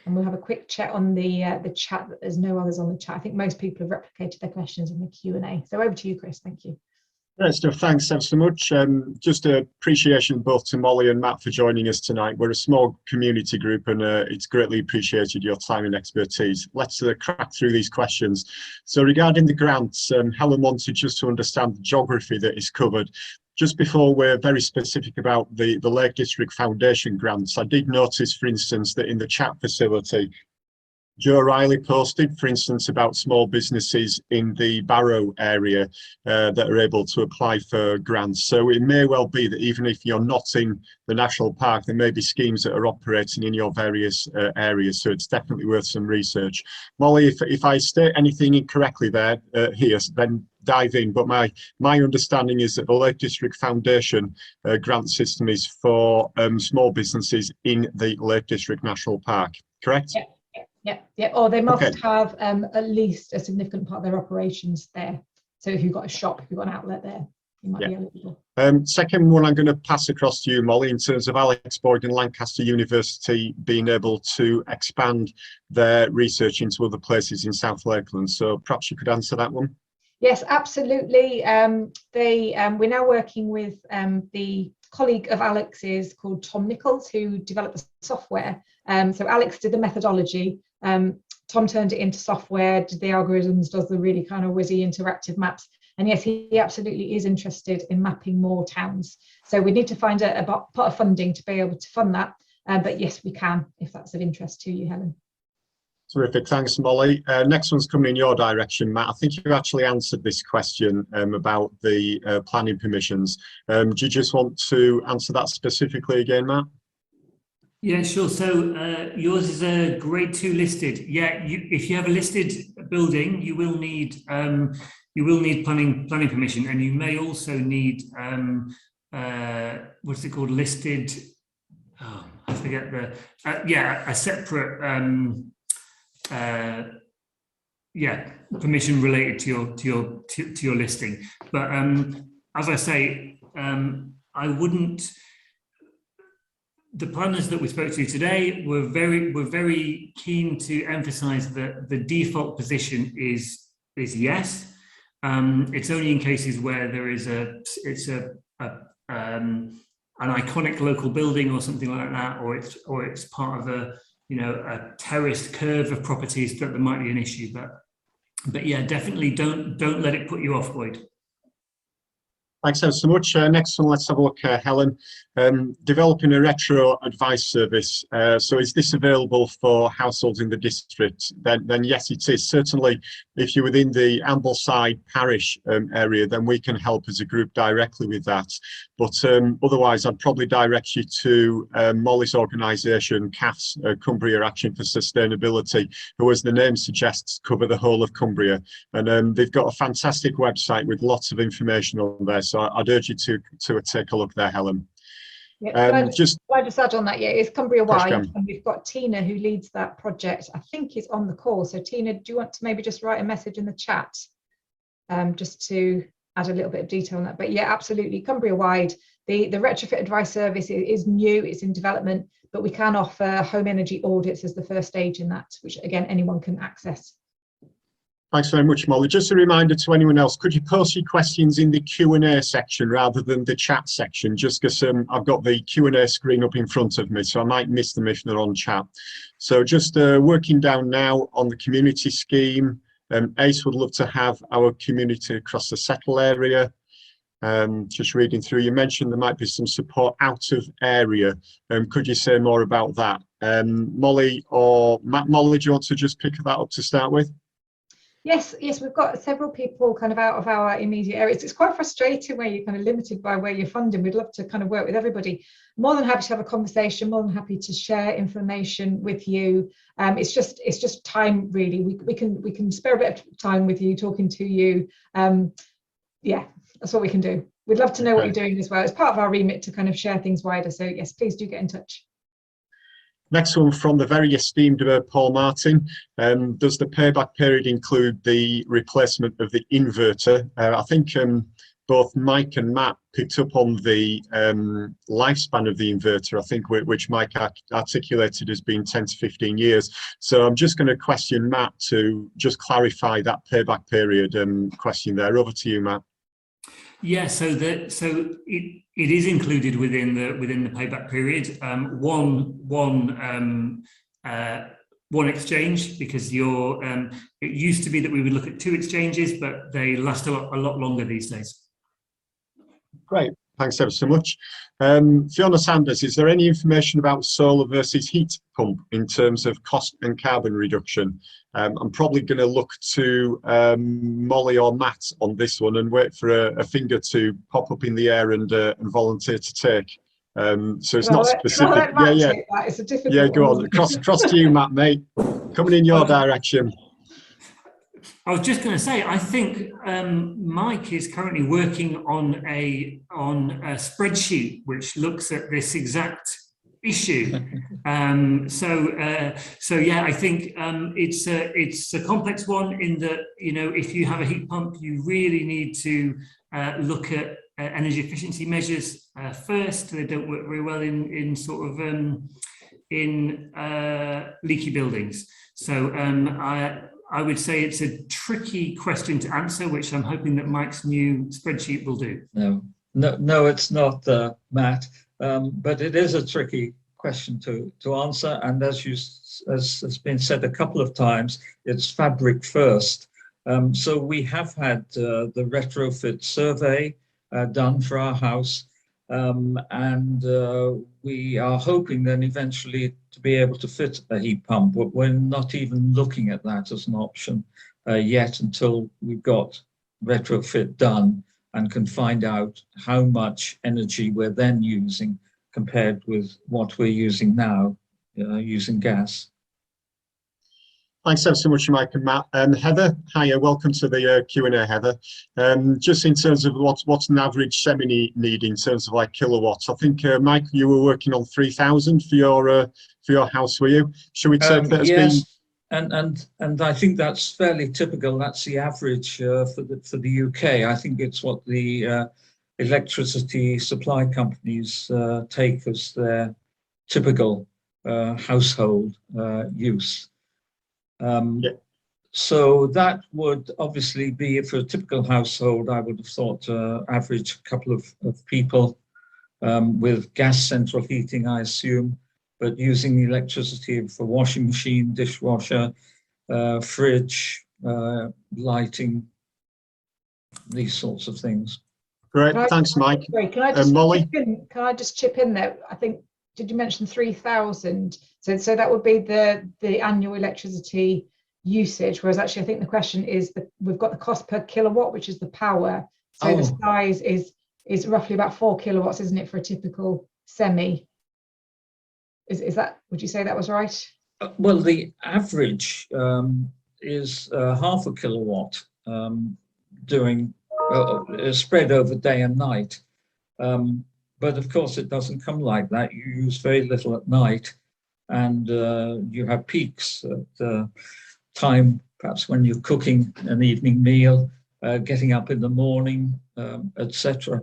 And we'll have a quick chat on the chat, that there's no others on the chat. I think most people have replicated their questions in the Q&A. So over to you, Chris. Thank you. Great stuff. Thanks ever so much. Just appreciation both to Molly and Matt for joining us tonight. We're a small community group, and it's greatly appreciated your time and expertise. Let's crack through these questions. So regarding the grants, Helen wanted just to understand the geography that is covered. Just before we're very specific about the Lake District Foundation grants, I did notice, for instance, that in the chat facility, Joe Riley posted, for instance, about small businesses in the Barrow area that are able to apply for grants. So it may well be that even if you're not in the national park, there may be schemes that are operating in your various areas. So it's definitely worth some research. Molly, if I state anything incorrectly there here, then dive in. But my understanding is that the Lake District Foundation grant system is for small businesses in the Lake District National Park, correct? Yeah. Or they must have at least a significant part of their operations there. So if you've got a shop, if you've got an outlet there, you might be eligible. Second one I'm going to pass across to you, Molly, in terms of Alex Boyd and Lancaster University being able to expand their research into other places in South Lakeland. So perhaps you could answer that one. Yes, absolutely. We're now working with the colleague of Alex's called Tom Nichols, who developed the software. So Alex did the methodology. Tom turned it into software, did the algorithms, does the really kind of whizzy interactive maps. And yes, he absolutely is interested in mapping more towns. So we need to find a pot of funding to be able to fund that. But yes, we can, if that's of interest to you, Helen. Terrific, thanks, Molly. Next one's coming in your direction, Matt. I think you actually answered this question about the planning permissions. Do you just want to answer that specifically again, Matt? Yeah, sure. So yours is a grade 2 listed. Yeah, if you have a listed building, you will need planning permission, and you may also need what's it called, listed. Oh, I forget the a separate permission related to your listing. But as I say, I wouldn't. The planners that we spoke to today were very keen to emphasise that the default position is yes. It's only in cases where there is an iconic local building or something like that, or it's part of a terraced curve of properties that there might be an issue. But yeah, definitely don't let it put you off, Boyd. Thanks ever so much. Next one, let's have a look, Helen. Developing a retro advice service. So is this available for households in the district? Then yes, it is. Certainly, if you're within the Ambleside parish area, then we can help as a group directly with that. But otherwise, I'd probably direct you to Molly's organisation, CAF's, Cumbria Action for Sustainability, who, as the name suggests, cover the whole of Cumbria. And they've got a fantastic website with lots of information on there. So I'd urge you to take a look there, Helen. Yeah, can I just add on that? Yeah, it's Cumbria wide, and we've got Tina who leads that project. I think is on the call. So Tina, do you want to maybe just write a message in the chat, just to add a little bit of detail on that? But yeah, absolutely, Cumbria wide. The retrofit advice service is new, it's in development, but we can offer home energy audits as the first stage in that, which again anyone can access. Thanks very much, Molly. Just a reminder to anyone else, could you post your questions in the Q&A section rather than the chat section, just because I've got the Q&A screen up in front of me, so I might miss them if they're on chat. So just working down now on the community scheme. ACE would love to have our community across the settle area. Just reading through, you mentioned there might be some support out of area. Could you say more about that? Molly or Matt? Molly, do you want to just pick that up to start with? Yes, we've got several people kind of out of our immediate areas. It's quite frustrating where you're kind of limited by where you're funding. We'd love to kind of work with everybody. More than happy to have a conversation, more than happy to share information with you. It's just time, really. We can spare a bit of time with you, talking to you. Yeah, that's what we can do. We'd love to know what you're doing as well. It's part of our remit to kind of share things wider. So yes, please do get in touch. Next one from the very esteemed Paul Martin. Does the payback period include the replacement of the inverter? I think both Mike and Matt picked up on the lifespan of the inverter, I think, which Mike articulated as being 10 to 15 years. So I'm just going to question Matt to just clarify that payback period question there. Over to you, Matt. Yeah, so it is included within the payback period. One exchange, because it used to be that we would look at 2 exchanges, but they last a lot longer these days. Great, thanks ever so much. Fiona Sanders, is there any information about solar versus heat pump in terms of cost and carbon reduction? I'm probably going to look to Molly or Matt on this one and wait for a finger to pop up in the air and volunteer to take. So it's not specific. Yeah. It's a difficult one. Go on. Cross to you, Matt, mate. Coming in your direction. I was just going to say, I think Mike is currently working on a spreadsheet which looks at this exact issue. So yeah, I think it's a complex one in that, if you have a heat pump, you really need to look at energy efficiency measures first. They don't work very well in sort of leaky buildings. So I would say it's a tricky question to answer, which I'm hoping that Mike's new spreadsheet will do. No, it's not, Matt. But it is a tricky question to answer, and as has been said a couple of times, it's fabric first. So we have had the retrofit survey done for our house, and we are hoping then eventually to be able to fit a heat pump, but we're not even looking at that as an option yet until we've got retrofit done and can find out how much energy we're then using compared with what we're using now, using gas. Thanks ever so much, Mike and Matt. Heather, hiya, welcome to the Q&A, Heather. Just in terms of what's an average semi-need in terms of like kilowatts, I think, Mike, you were working on 3,000 for your house, were you? Should we take that as yes, and I think that's fairly typical. That's the average for the UK. I think it's what the electricity supply companies take as their typical household use. So that would obviously be, for a typical household, I would have thought average couple of people with gas central heating, I assume, but using electricity for washing machine, dishwasher, fridge, lighting, these sorts of things. Great, thanks, Mike. Sorry, can I just Molly? chip in? Can I just chip in there? I think, did you mention 3,000? So that would be the annual electricity usage, whereas actually I think the question is that we've got the cost per kilowatt, which is the power. So the size is roughly about 4 kilowatts, isn't it, for a typical semi? Is that, would you say that was right? Well, the average is half a kilowatt doing spread over day and night. But of course, it doesn't come like that. You use very little at night, and you have peaks at time, perhaps when you're cooking an evening meal, getting up in the morning, etc.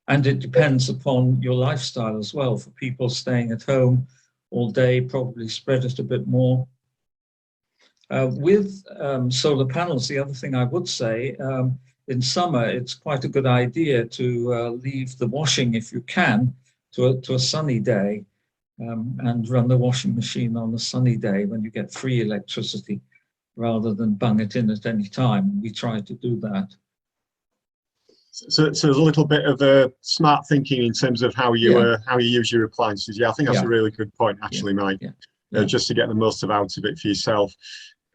And it depends upon your lifestyle as well. For people staying at home all day, probably spread it a bit more. With solar panels, the other thing I would say, in summer, it's quite a good idea to leave the washing, if you can, to a sunny day, and run the washing machine on a sunny day when you get free electricity, rather than bung it in at any time. We try to do that. So there's a little bit of smart thinking in terms of how you use your appliances. Yeah, I think that's a really good point, actually, Mike. Just to get the most out of it for yourself.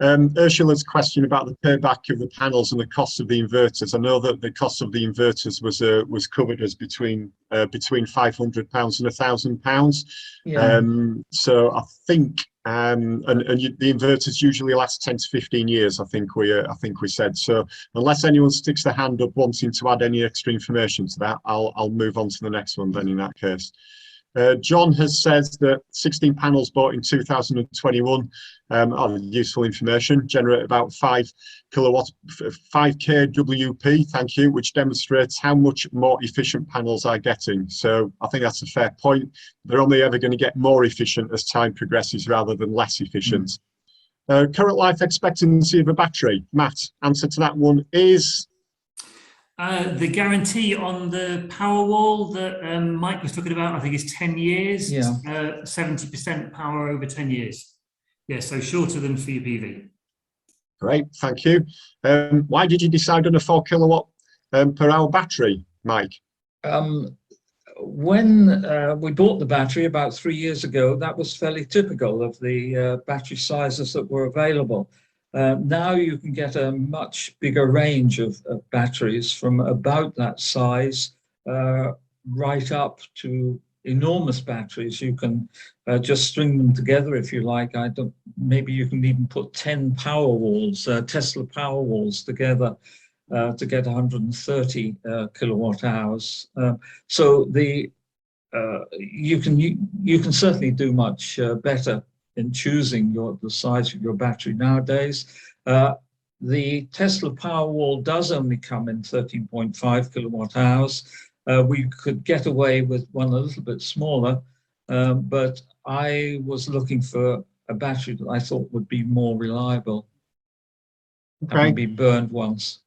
Ursula's question about the payback of the panels and the cost of the inverters. I know that the cost of the inverters was covered as between £500 and £1,000. So I think the inverters usually last 10 to 15 years. I think we said. So unless anyone sticks their hand up wanting to add any extra information to that, I'll move on to the next one then. In that case. John has said that 16 panels bought in 2021 are useful information, generate about 5 kWp, thank you, which demonstrates how much more efficient panels are getting. So I think that's a fair point. They're only ever going to get more efficient as time progresses rather than less efficient. Current life expectancy of a battery. Matt, answer to that one is? The guarantee on the Powerwall that Mike was talking about, I think, is 10 years, 70% power over 10 years. Yeah, so shorter than for your PV. Great, thank you. Why did you decide on a 4 kilowatt per hour battery, Mike? When we bought the battery about 3 years ago, that was fairly typical of the battery sizes that were available. Now you can get a much bigger range of batteries from about that size right up to enormous batteries. You can just string them together if you like. Maybe you can even put 10 Powerwalls, Tesla Powerwalls together to get 130 kilowatt hours. So you can certainly do much better in choosing the size of your battery nowadays. The Tesla Powerwall does only come in 13.5 kilowatt hours. We could get away with one a little bit smaller, but I was looking for a battery that I thought would be more reliable. Okay. Having been burned once.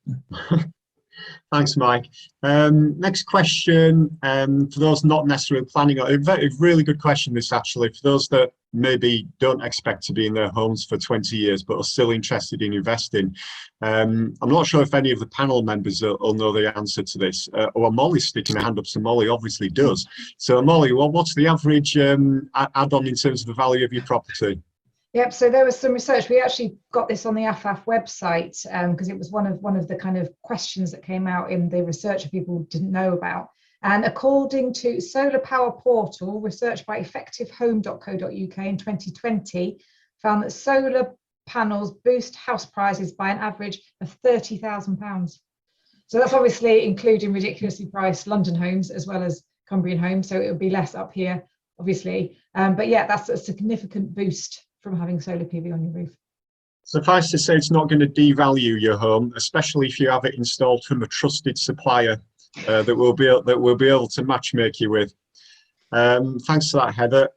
Thanks, Mike. Next question, for those not necessarily planning, a really good question this actually, for those that maybe don't expect to be in their homes for 20 years but are still interested in investing. I'm not sure if any of the panel members will know the answer to this, or Molly's sticking her hand up, so Molly obviously does. So Molly, what's the average add-on in terms of the value of your property? Yep, so there was some research. We actually got this on the AFAF website because it was one of the kind of questions that came out in the research that people didn't know about. And according to Solar Power Portal, research by effectivehome.co.uk in 2020 found that solar panels boost house prices by an average of £30,000. So that's obviously including ridiculously priced London homes as well as Cumbrian homes. So it would be less up here, obviously. But yeah, that's a significant boost from having solar PV on your roof. Suffice to say, it's not going to devalue your home, especially if you have it installed from a trusted supplier that will be able to matchmake you with. Thanks for that, Heather.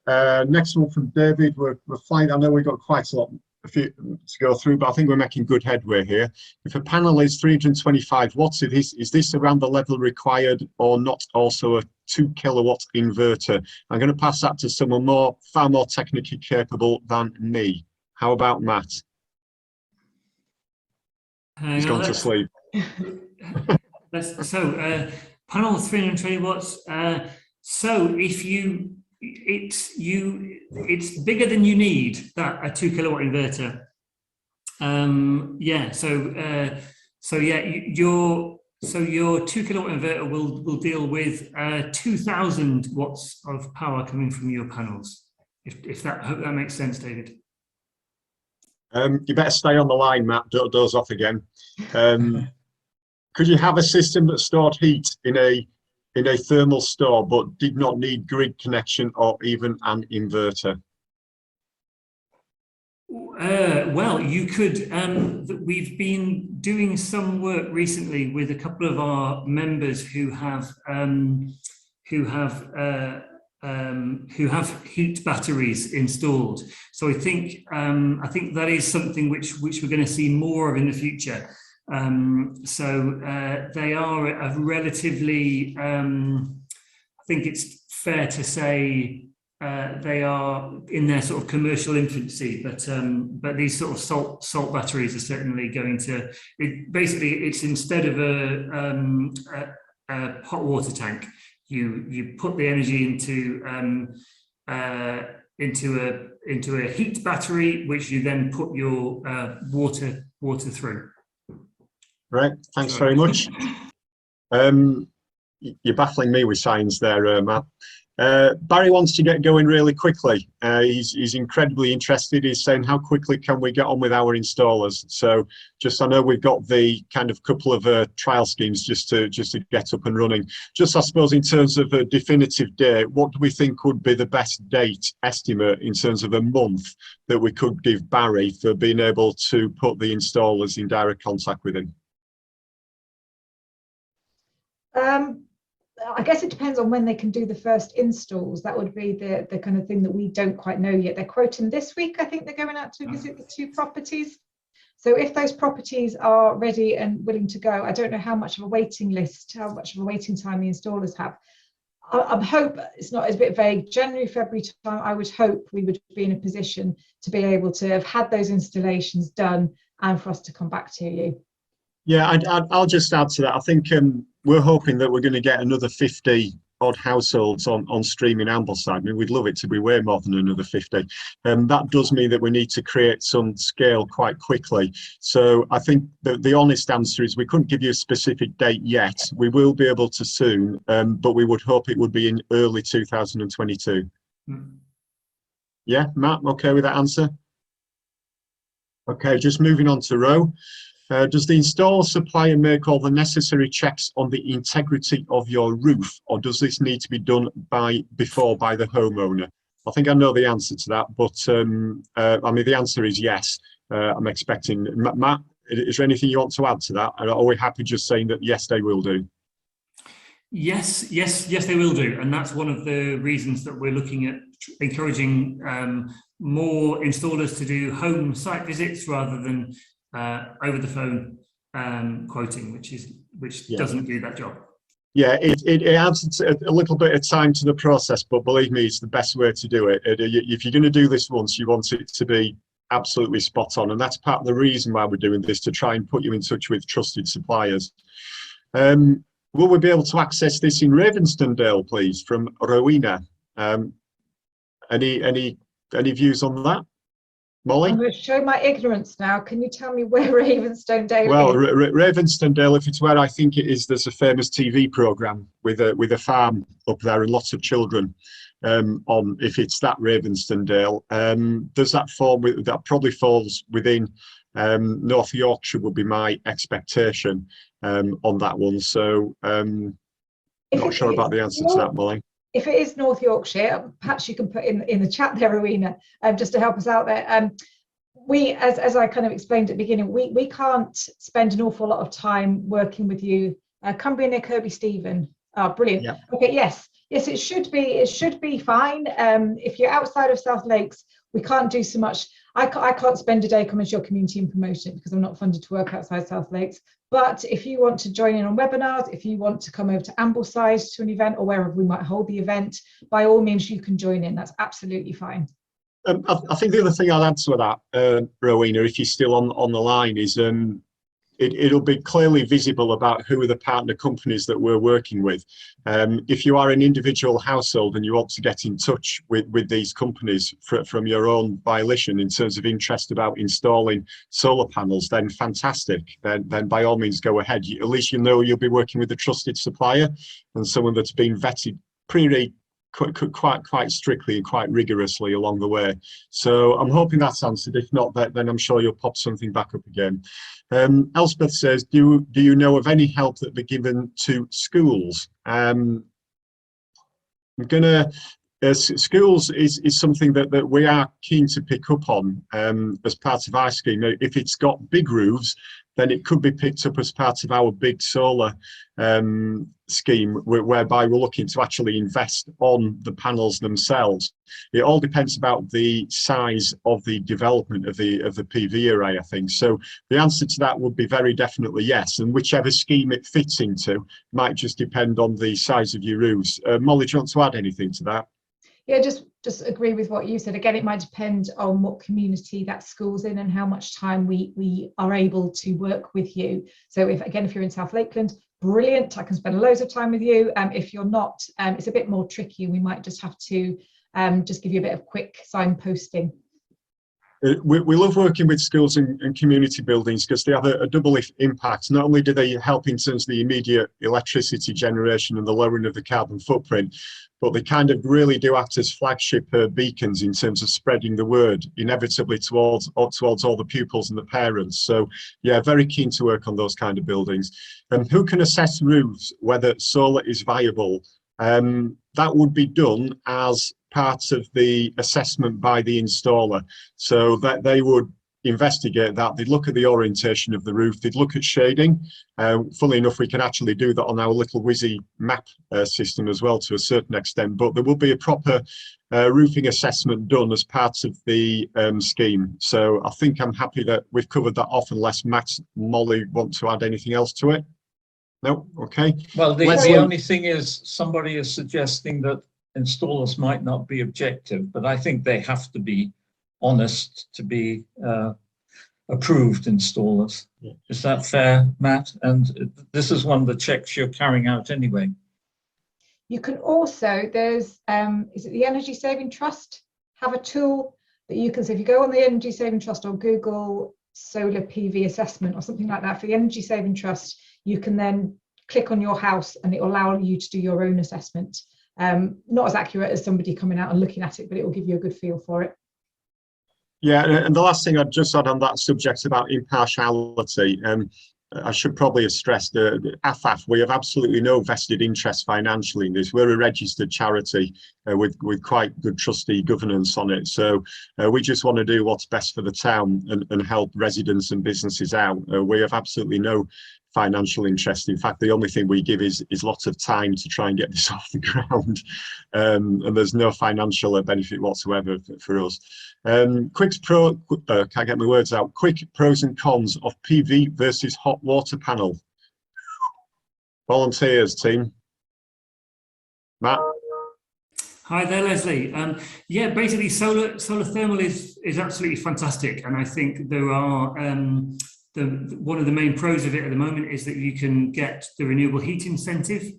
Next one from David. We're flying. I know we've got quite a lot a few to go through, but I think we're making good headway here. If a panel is 325 watts, is this around the level required or not also a 2 kilowatt inverter? I'm going to pass that to someone far more technically capable than me. How about Matt? He's gone to sleep. Panel 320 watts. So if it's bigger than you need, that a 2 kilowatt inverter. Your 2 kilowatt inverter will deal with 2,000 watts of power coming from your panels. I hope that makes sense, David. You better stay on the line, Matt. Don't doze off again. Could you have a system that stored heat in a thermal store but did not need grid connection or even an inverter? Well, you could. We've been doing some work recently with a couple of our members who have heat batteries installed. So I think that is something which we're going to see more of in the future. They are a relatively, I think it's fair to say, they are in their sort of commercial infancy, but these sort of salt batteries are certainly going to. It's instead of a hot water tank, you put the energy into a heat battery, which you then put your water through. Right, thanks very much. You're baffling me with science there, Matt. Barry wants to get going really quickly. He's incredibly interested. He's saying, how quickly can we get on with our installers? So I know we've got the kind of couple of trial schemes just to get up and running. Just I suppose in terms of a definitive date, what do we think would be the best date estimate in terms of a month that we could give Barry for being able to put the installers in direct contact with him? I guess it depends on when they can do the first installs. That would be the kind of thing that we don't quite know yet. They're quoting this week. I think they're going out to visit the 2 properties. So if those properties are ready and willing to go, I don't know how much of a waiting list, how much of a waiting time the installers have. I hope it's not, it's a bit vague. January, February time, I would hope we would be in a position to be able to have had those installations done and for us to come back to you. Yeah, I'll just add to that. I think we're hoping that we're going to get another 50 odd households on stream in Ambleside. I mean, we'd love it to be way more than another 50. That does mean that we need to create some scale quite quickly. So I think the honest answer is we couldn't give you a specific date yet. We will be able to soon, but we would hope it would be in early 2022. Yeah, Matt, okay with that answer? Okay, just moving on to Ro. Does the installer supplier make all the necessary checks on the integrity of your roof, or does this need to be done before by the homeowner? I think I know the answer to that, but I mean, the answer is yes. I'm expecting. Matt, is there anything you want to add to that? Are we happy just saying that yes, they will do? Yes, they will do, and that's one of the reasons that we're looking at encouraging more installers to do home site visits rather than over the phone quoting, which doesn't do that job. Yeah, it adds a little bit of time to the process, but believe me, it's the best way to do it. If you're going to do this once, you want it to be absolutely spot on, and that's part of the reason why we're doing this, to try and put you in touch with trusted suppliers. Will we be able to access this in Ravensdale, please, from Rowena? Any views on that? Molly? I'm going to show my ignorance now. Can you tell me where Ravensdale well, is? Well, Ravensdale, if it's where I think it is, there's a famous TV programme with a farm up there and lots of children on, if it's that Ravensdale. Does that fall with, that probably falls within North Yorkshire would be my expectation on that one. So not sure about the answer to that, Molly. If it is North Yorkshire, perhaps you can put in the chat there, Rowena, just to help us out there. We, as I kind of explained at the beginning, we can't spend an awful lot of time working with you. Cumbria near Kirby Stephen. Oh, brilliant. Yeah. Okay, yes, it should be fine. If you're outside of South Lakes, we can't do so much. I can't spend a day coming to your community and promoting it because I'm not funded to work outside South Lakes. But if you want to join in on webinars, if you want to come over to Ambleside to an event or wherever we might hold the event, by all means, you can join in. That's absolutely fine. I think the other thing I'll add to that, Rowena, if you're still on the line, is it'll be clearly visible about who are the partner companies that we're working with. If you are an individual household and you want to get in touch with these companies from your own volition in terms of interest about installing solar panels, then fantastic. Then by all means go ahead. At least you know you'll be working with a trusted supplier and someone that's been vetted quite strictly and quite rigorously along the way. So I'm hoping that's answered. If not, then I'm sure you'll pop something back up again. Elspeth says, do you know of any help that be given to schools? I'm gonna schools is something that we are keen to pick up on as part of our scheme. If it's got big roofs, then it could be picked up as part of our big solar scheme, whereby we're looking to actually invest on the panels themselves. It all depends about the size of the development of the PV array, I think. So the answer to that would be very definitely yes, and whichever scheme it fits into might just depend on the size of your roofs. Molly, do you want to add anything to that? Yeah, just agree with what you said. Again, it might depend on what community that school's in and how much time we are able to work with you. So if you're in South Lakeland, brilliant, I can spend loads of time with you. If you're not, it's a bit more tricky. We might just have to just give you a bit of quick signposting. We love working with schools and community buildings because they have a double impact. Not only do they help in terms of the immediate electricity generation and the lowering of the carbon footprint, but they kind of really do act as flagship beacons in terms of spreading the word inevitably towards all the pupils and the parents. So yeah, very keen to work on those kind of buildings. Who can assess roofs whether solar is viable? That would be done as part of the assessment by the installer, so that they would investigate that. They'd look at the orientation of the roof, they'd look at shading. Funnily enough, we can actually do that on our little Whizzy map system as well to a certain extent, but there will be a proper roofing assessment done as part of the scheme. So I think I'm happy that we've covered that off, unless Matt, Molly want to add anything else to it. No, okay. Well, the only thing is somebody is suggesting that installers might not be objective, but I think they have to be honest to be approved installers. Yeah. Is that fair, Matt? And this is one of the checks you're carrying out anyway. You can also, there's, is it the Energy Saving Trust, have a tool that you can, so if you go on the Energy Saving Trust or Google solar PV assessment or something like that for the Energy Saving Trust, you can then click on your house and it will allow you to do your own assessment. Not as accurate as somebody coming out and looking at it, but it will give you a good feel for it. Yeah, and the last thing I'd just add on that subject about impartiality, I should probably have stressed AFAF, we have absolutely no vested interest financially in this. We're a registered charity with quite good trustee governance on it. So we just want to do what's best for the town and help residents and businesses out. We have absolutely no financial interest. In fact, the only thing we give is lots of time to try and get this off the ground. And there's no financial benefit whatsoever for us. Can't get my words out. Quick pros and cons of PV versus hot water panel. Volunteers, team. Matt? Hi there, Leslie. Yeah, basically solar thermal is absolutely fantastic. And I think there are, one of the main pros of it at the moment is that you can get the renewable heat incentive.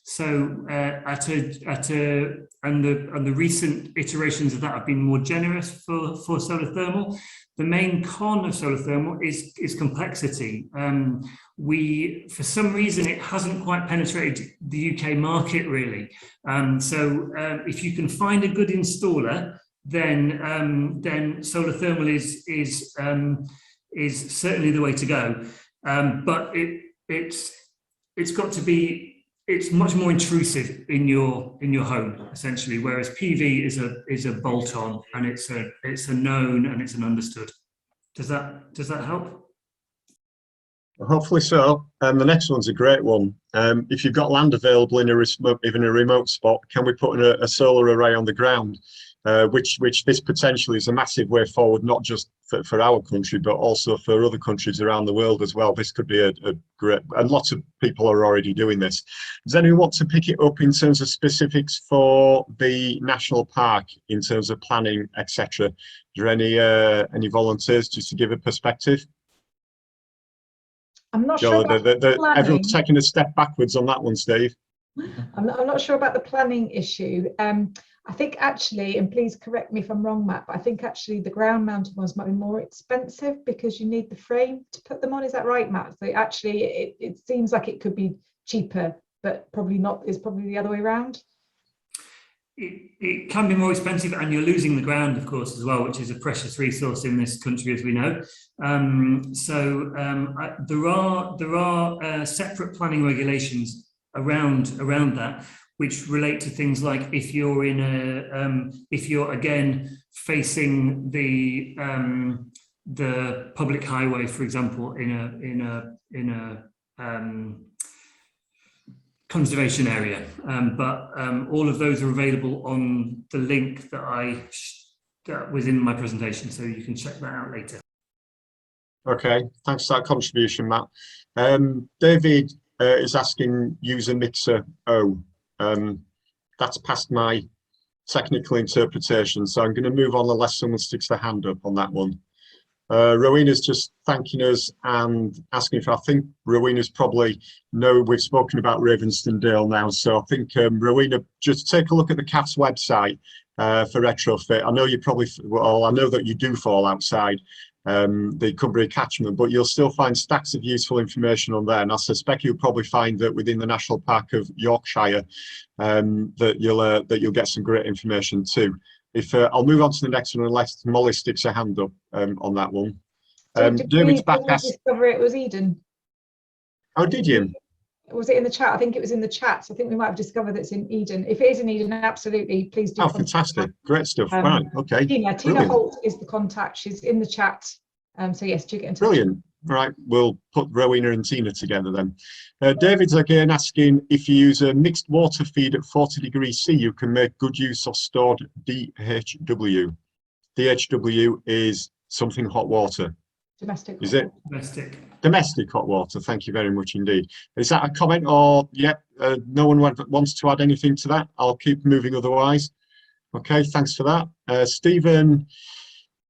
So and the recent iterations of that have been more generous for solar thermal. The main con of solar thermal is complexity. For some reason, it hasn't quite penetrated the UK market really. So if you can find a good installer, then solar thermal is certainly the way to go. But it's got to be. It's much more intrusive in your home, essentially, whereas PV is a bolt-on and it's a known and it's an understood. Does that help? Hopefully so. And the next one's a great one. If you've got land available in even a remote spot, can we put in a solar array on the ground? which this potentially is a massive way forward, not just for our country, but also for other countries around the world as well. This could be a great, and lots of people are already doing this. Does anyone want to pick it up in terms of specifics for the national park, in terms of planning, etc.? Are there any volunteers just to give a perspective? I'm not sure about the planning. Everyone's taking a step backwards on that one, Steve. I'm not sure about the planning issue. I think actually, and please correct me if I'm wrong, Matt, but I think actually the ground mounted ones might be more expensive because you need the frame to put them on. Is that right, Matt? So actually it seems like it could be cheaper, but probably not. It's probably the other way around. It can be more expensive, and you're losing the ground, of course, as well, which is a precious resource in this country, as we know. There are separate planning regulations around that, which relate to things like if you're in if you're again facing the public highway, for example, in a conservation area, but all of those are available on the link that was in my presentation, so you can check that out later. Okay, thanks for that contribution, Matt. David is asking user mixer O. That's past my technical interpretation, so I'm going to move on unless someone sticks their hand up on that one. Rowena's just thanking us and asking if, I think Rowena's probably know we've spoken about Ravenston-Dale now, so I think Rowena, just take a look at the CAF's website for retrofit. I know you probably, well, I know that you do fall outside the Cumbria catchment, but you'll still find stacks of useful information on there, and I suspect you'll probably find that within the National Park of Yorkshire that you'll get some great information too. If I'll move on to the next one unless Molly sticks her hand up on that one. David's back. Did we discover it was Eden? Oh, did you? Was it in the chat? I think it was in the chat. So I think we might have discovered that it's in Eden. If it is in Eden, absolutely, please do. Oh, fantastic. Great stuff. Right, okay. Tina Holt is the contact. She's in the chat. So yes, do get in touch. Brilliant. Right, we'll put Rowena and Tina together then. David's again asking, if you use a mixed water feed at 40 degrees C, you can make good use of stored DHW. DHW is something hot water. Domestic. Is it? Domestic. Domestic hot water. Thank you very much indeed. Is that a comment, or no one wants to add anything to that? I'll keep moving otherwise. Okay, thanks for that. Stephen,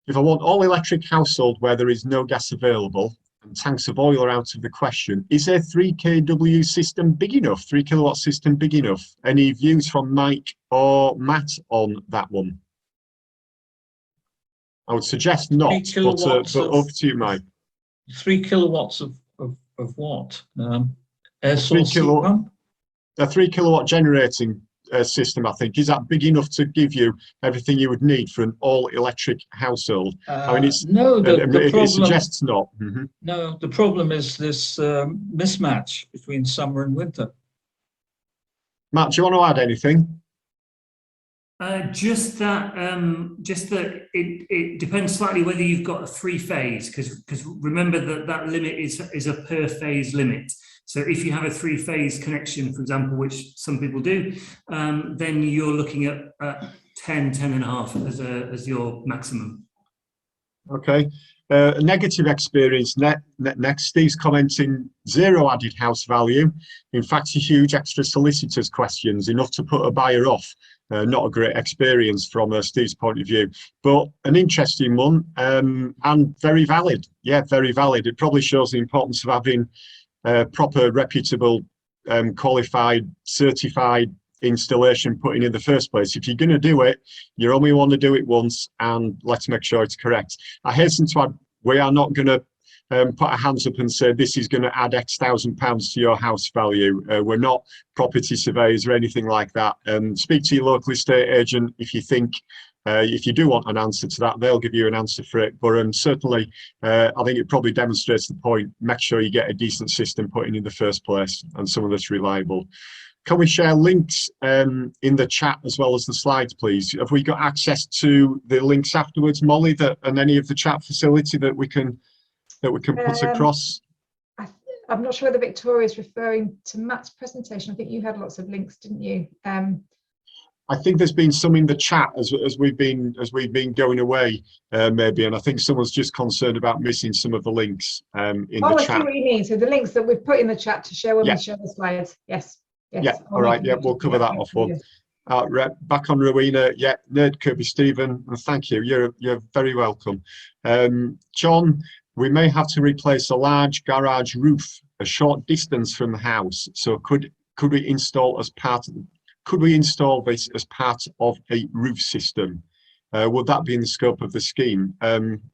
if I want all electric household where there is no gas available and tanks of oil are out of the question, is a 3 kW system big enough? 3 kilowatt system big enough? Any views from Mike or Matt on that one? I would suggest not, but up to you, Mike. 3 kilowatts of what? Air source heat pump? A 3 kilowatt generating system, I think. Is that big enough to give you everything you would need for an all-electric household? I mean, it's no. The problem, it suggests not. Mm-hmm. No, the problem is this mismatch between summer and winter. Matt, do you want to add anything? Just that it depends slightly whether you've got a 3-phase, because remember that limit is a per phase limit. So if you have a 3-phase connection, for example, which some people do, then you're looking at 10.5 as your maximum. Okay. Negative experience next. Steve's commenting 0 added house value. In fact, a huge extra solicitors questions, enough to put a buyer off. Not a great experience from Steve's point of view, but an interesting one and very valid. Yeah, very valid. It probably shows the importance of having proper, reputable, qualified, certified installation put in the first place. If you're going to do it, you only want to do it once, and let's make sure it's correct. I hasten to add, we are not going to put our hands up and say this is going to add X £1,000s to your house value. We're not property surveyors or anything like that. Speak to your local estate agent if you think, if you do want an answer to that, they'll give you an answer for it. But certainly, I think it probably demonstrates the point. Make sure you get a decent system put in the first place, and someone that's reliable. Can we share links in the chat as well as the slides, please? Have we got access to the links afterwards, Molly, and any of the chat facility that we can put across? I'm not sure whether Victoria is referring to Matt's presentation. I think you had lots of links, didn't you? I think there's been some in the chat as we've been going away, maybe, and I think someone's just concerned about missing some of the links in the I chat. see what you mean. So the links that we've put in the chat to share when we show the slides. Yes. Yes. Yeah. All right. Yeah, we'll cover that off. Back on Rowena. Yeah, Nerd Kirby Stephen, and thank you. You're very welcome. John, we may have to replace a large garage roof a short distance from the house. So could we install this as part of a roof system? Would that be in the scope of the scheme?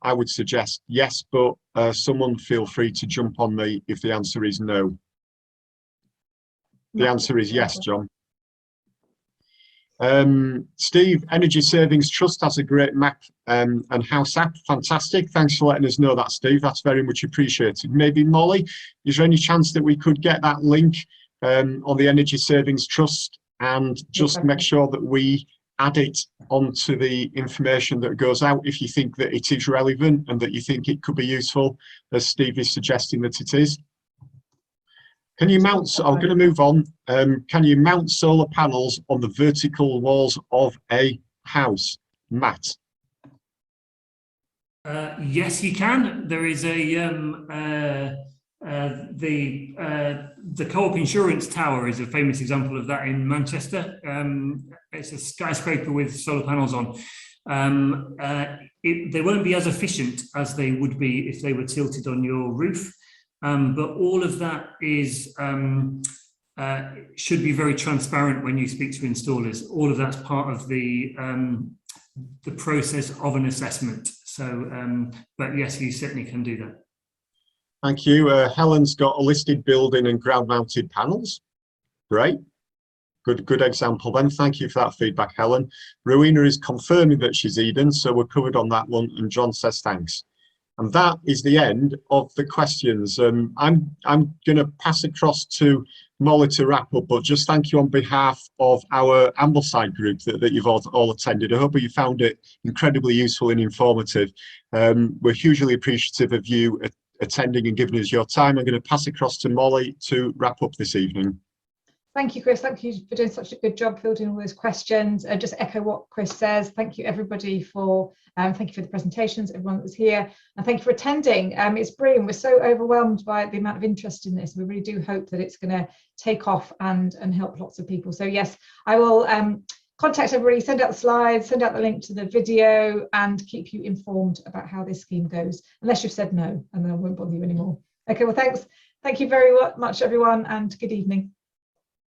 I would suggest yes, but someone feel free to jump on me if the answer is no. The answer is yes, John. Steve, Energy Savings Trust has a great map and house app. Fantastic. Thanks for letting us know that, Steve. That's very much appreciated. Maybe Molly, is there any chance that we could get that link on the Energy Savings Trust and just make sure that we add it onto the information that goes out if you think that it is relevant and that you think it could be useful, as Steve is suggesting that it is? Can you mount, I'm going to move on, can you mount solar panels on the vertical walls of a house? Matt? Yes, you can. There is a, the Co-op Insurance Tower is a famous example of that in Manchester. It's a skyscraper with solar panels on. They won't be as efficient as they would be if they were tilted on your roof. But all of that is should be very transparent when you speak to installers. All of that's part of the process of an assessment. So, but yes, you certainly can do that. Thank you. Helen's got a listed building and ground-mounted panels. Great. Good example then. Thank you for that feedback, Helen. Rowena is confirming that she's Eden, so we're covered on that one. And John says thanks. And that is the end of the questions. I'm going to pass across to Molly to wrap up, but just thank you on behalf of our Ambleside group that you've all attended. I hope you found it incredibly useful and informative. We're hugely appreciative of you attending and giving us your time. I'm going to pass across to Molly to wrap up this evening. Thank you, Chris. Thank you for doing such a good job fielding all those questions. Just echo what Chris says. Thank you, everybody, for thank you for the presentations, everyone that was here, and thank you for attending. It's brilliant. We're so overwhelmed by the amount of interest in this. We really do hope that it's going to take off and help lots of people. So yes, I will contact everybody, send out the slides, send out the link to the video, and keep you informed about how this scheme goes. Unless you've said no, and then I won't bother you anymore. Okay. Well, thanks. Thank you very much, everyone, and good evening.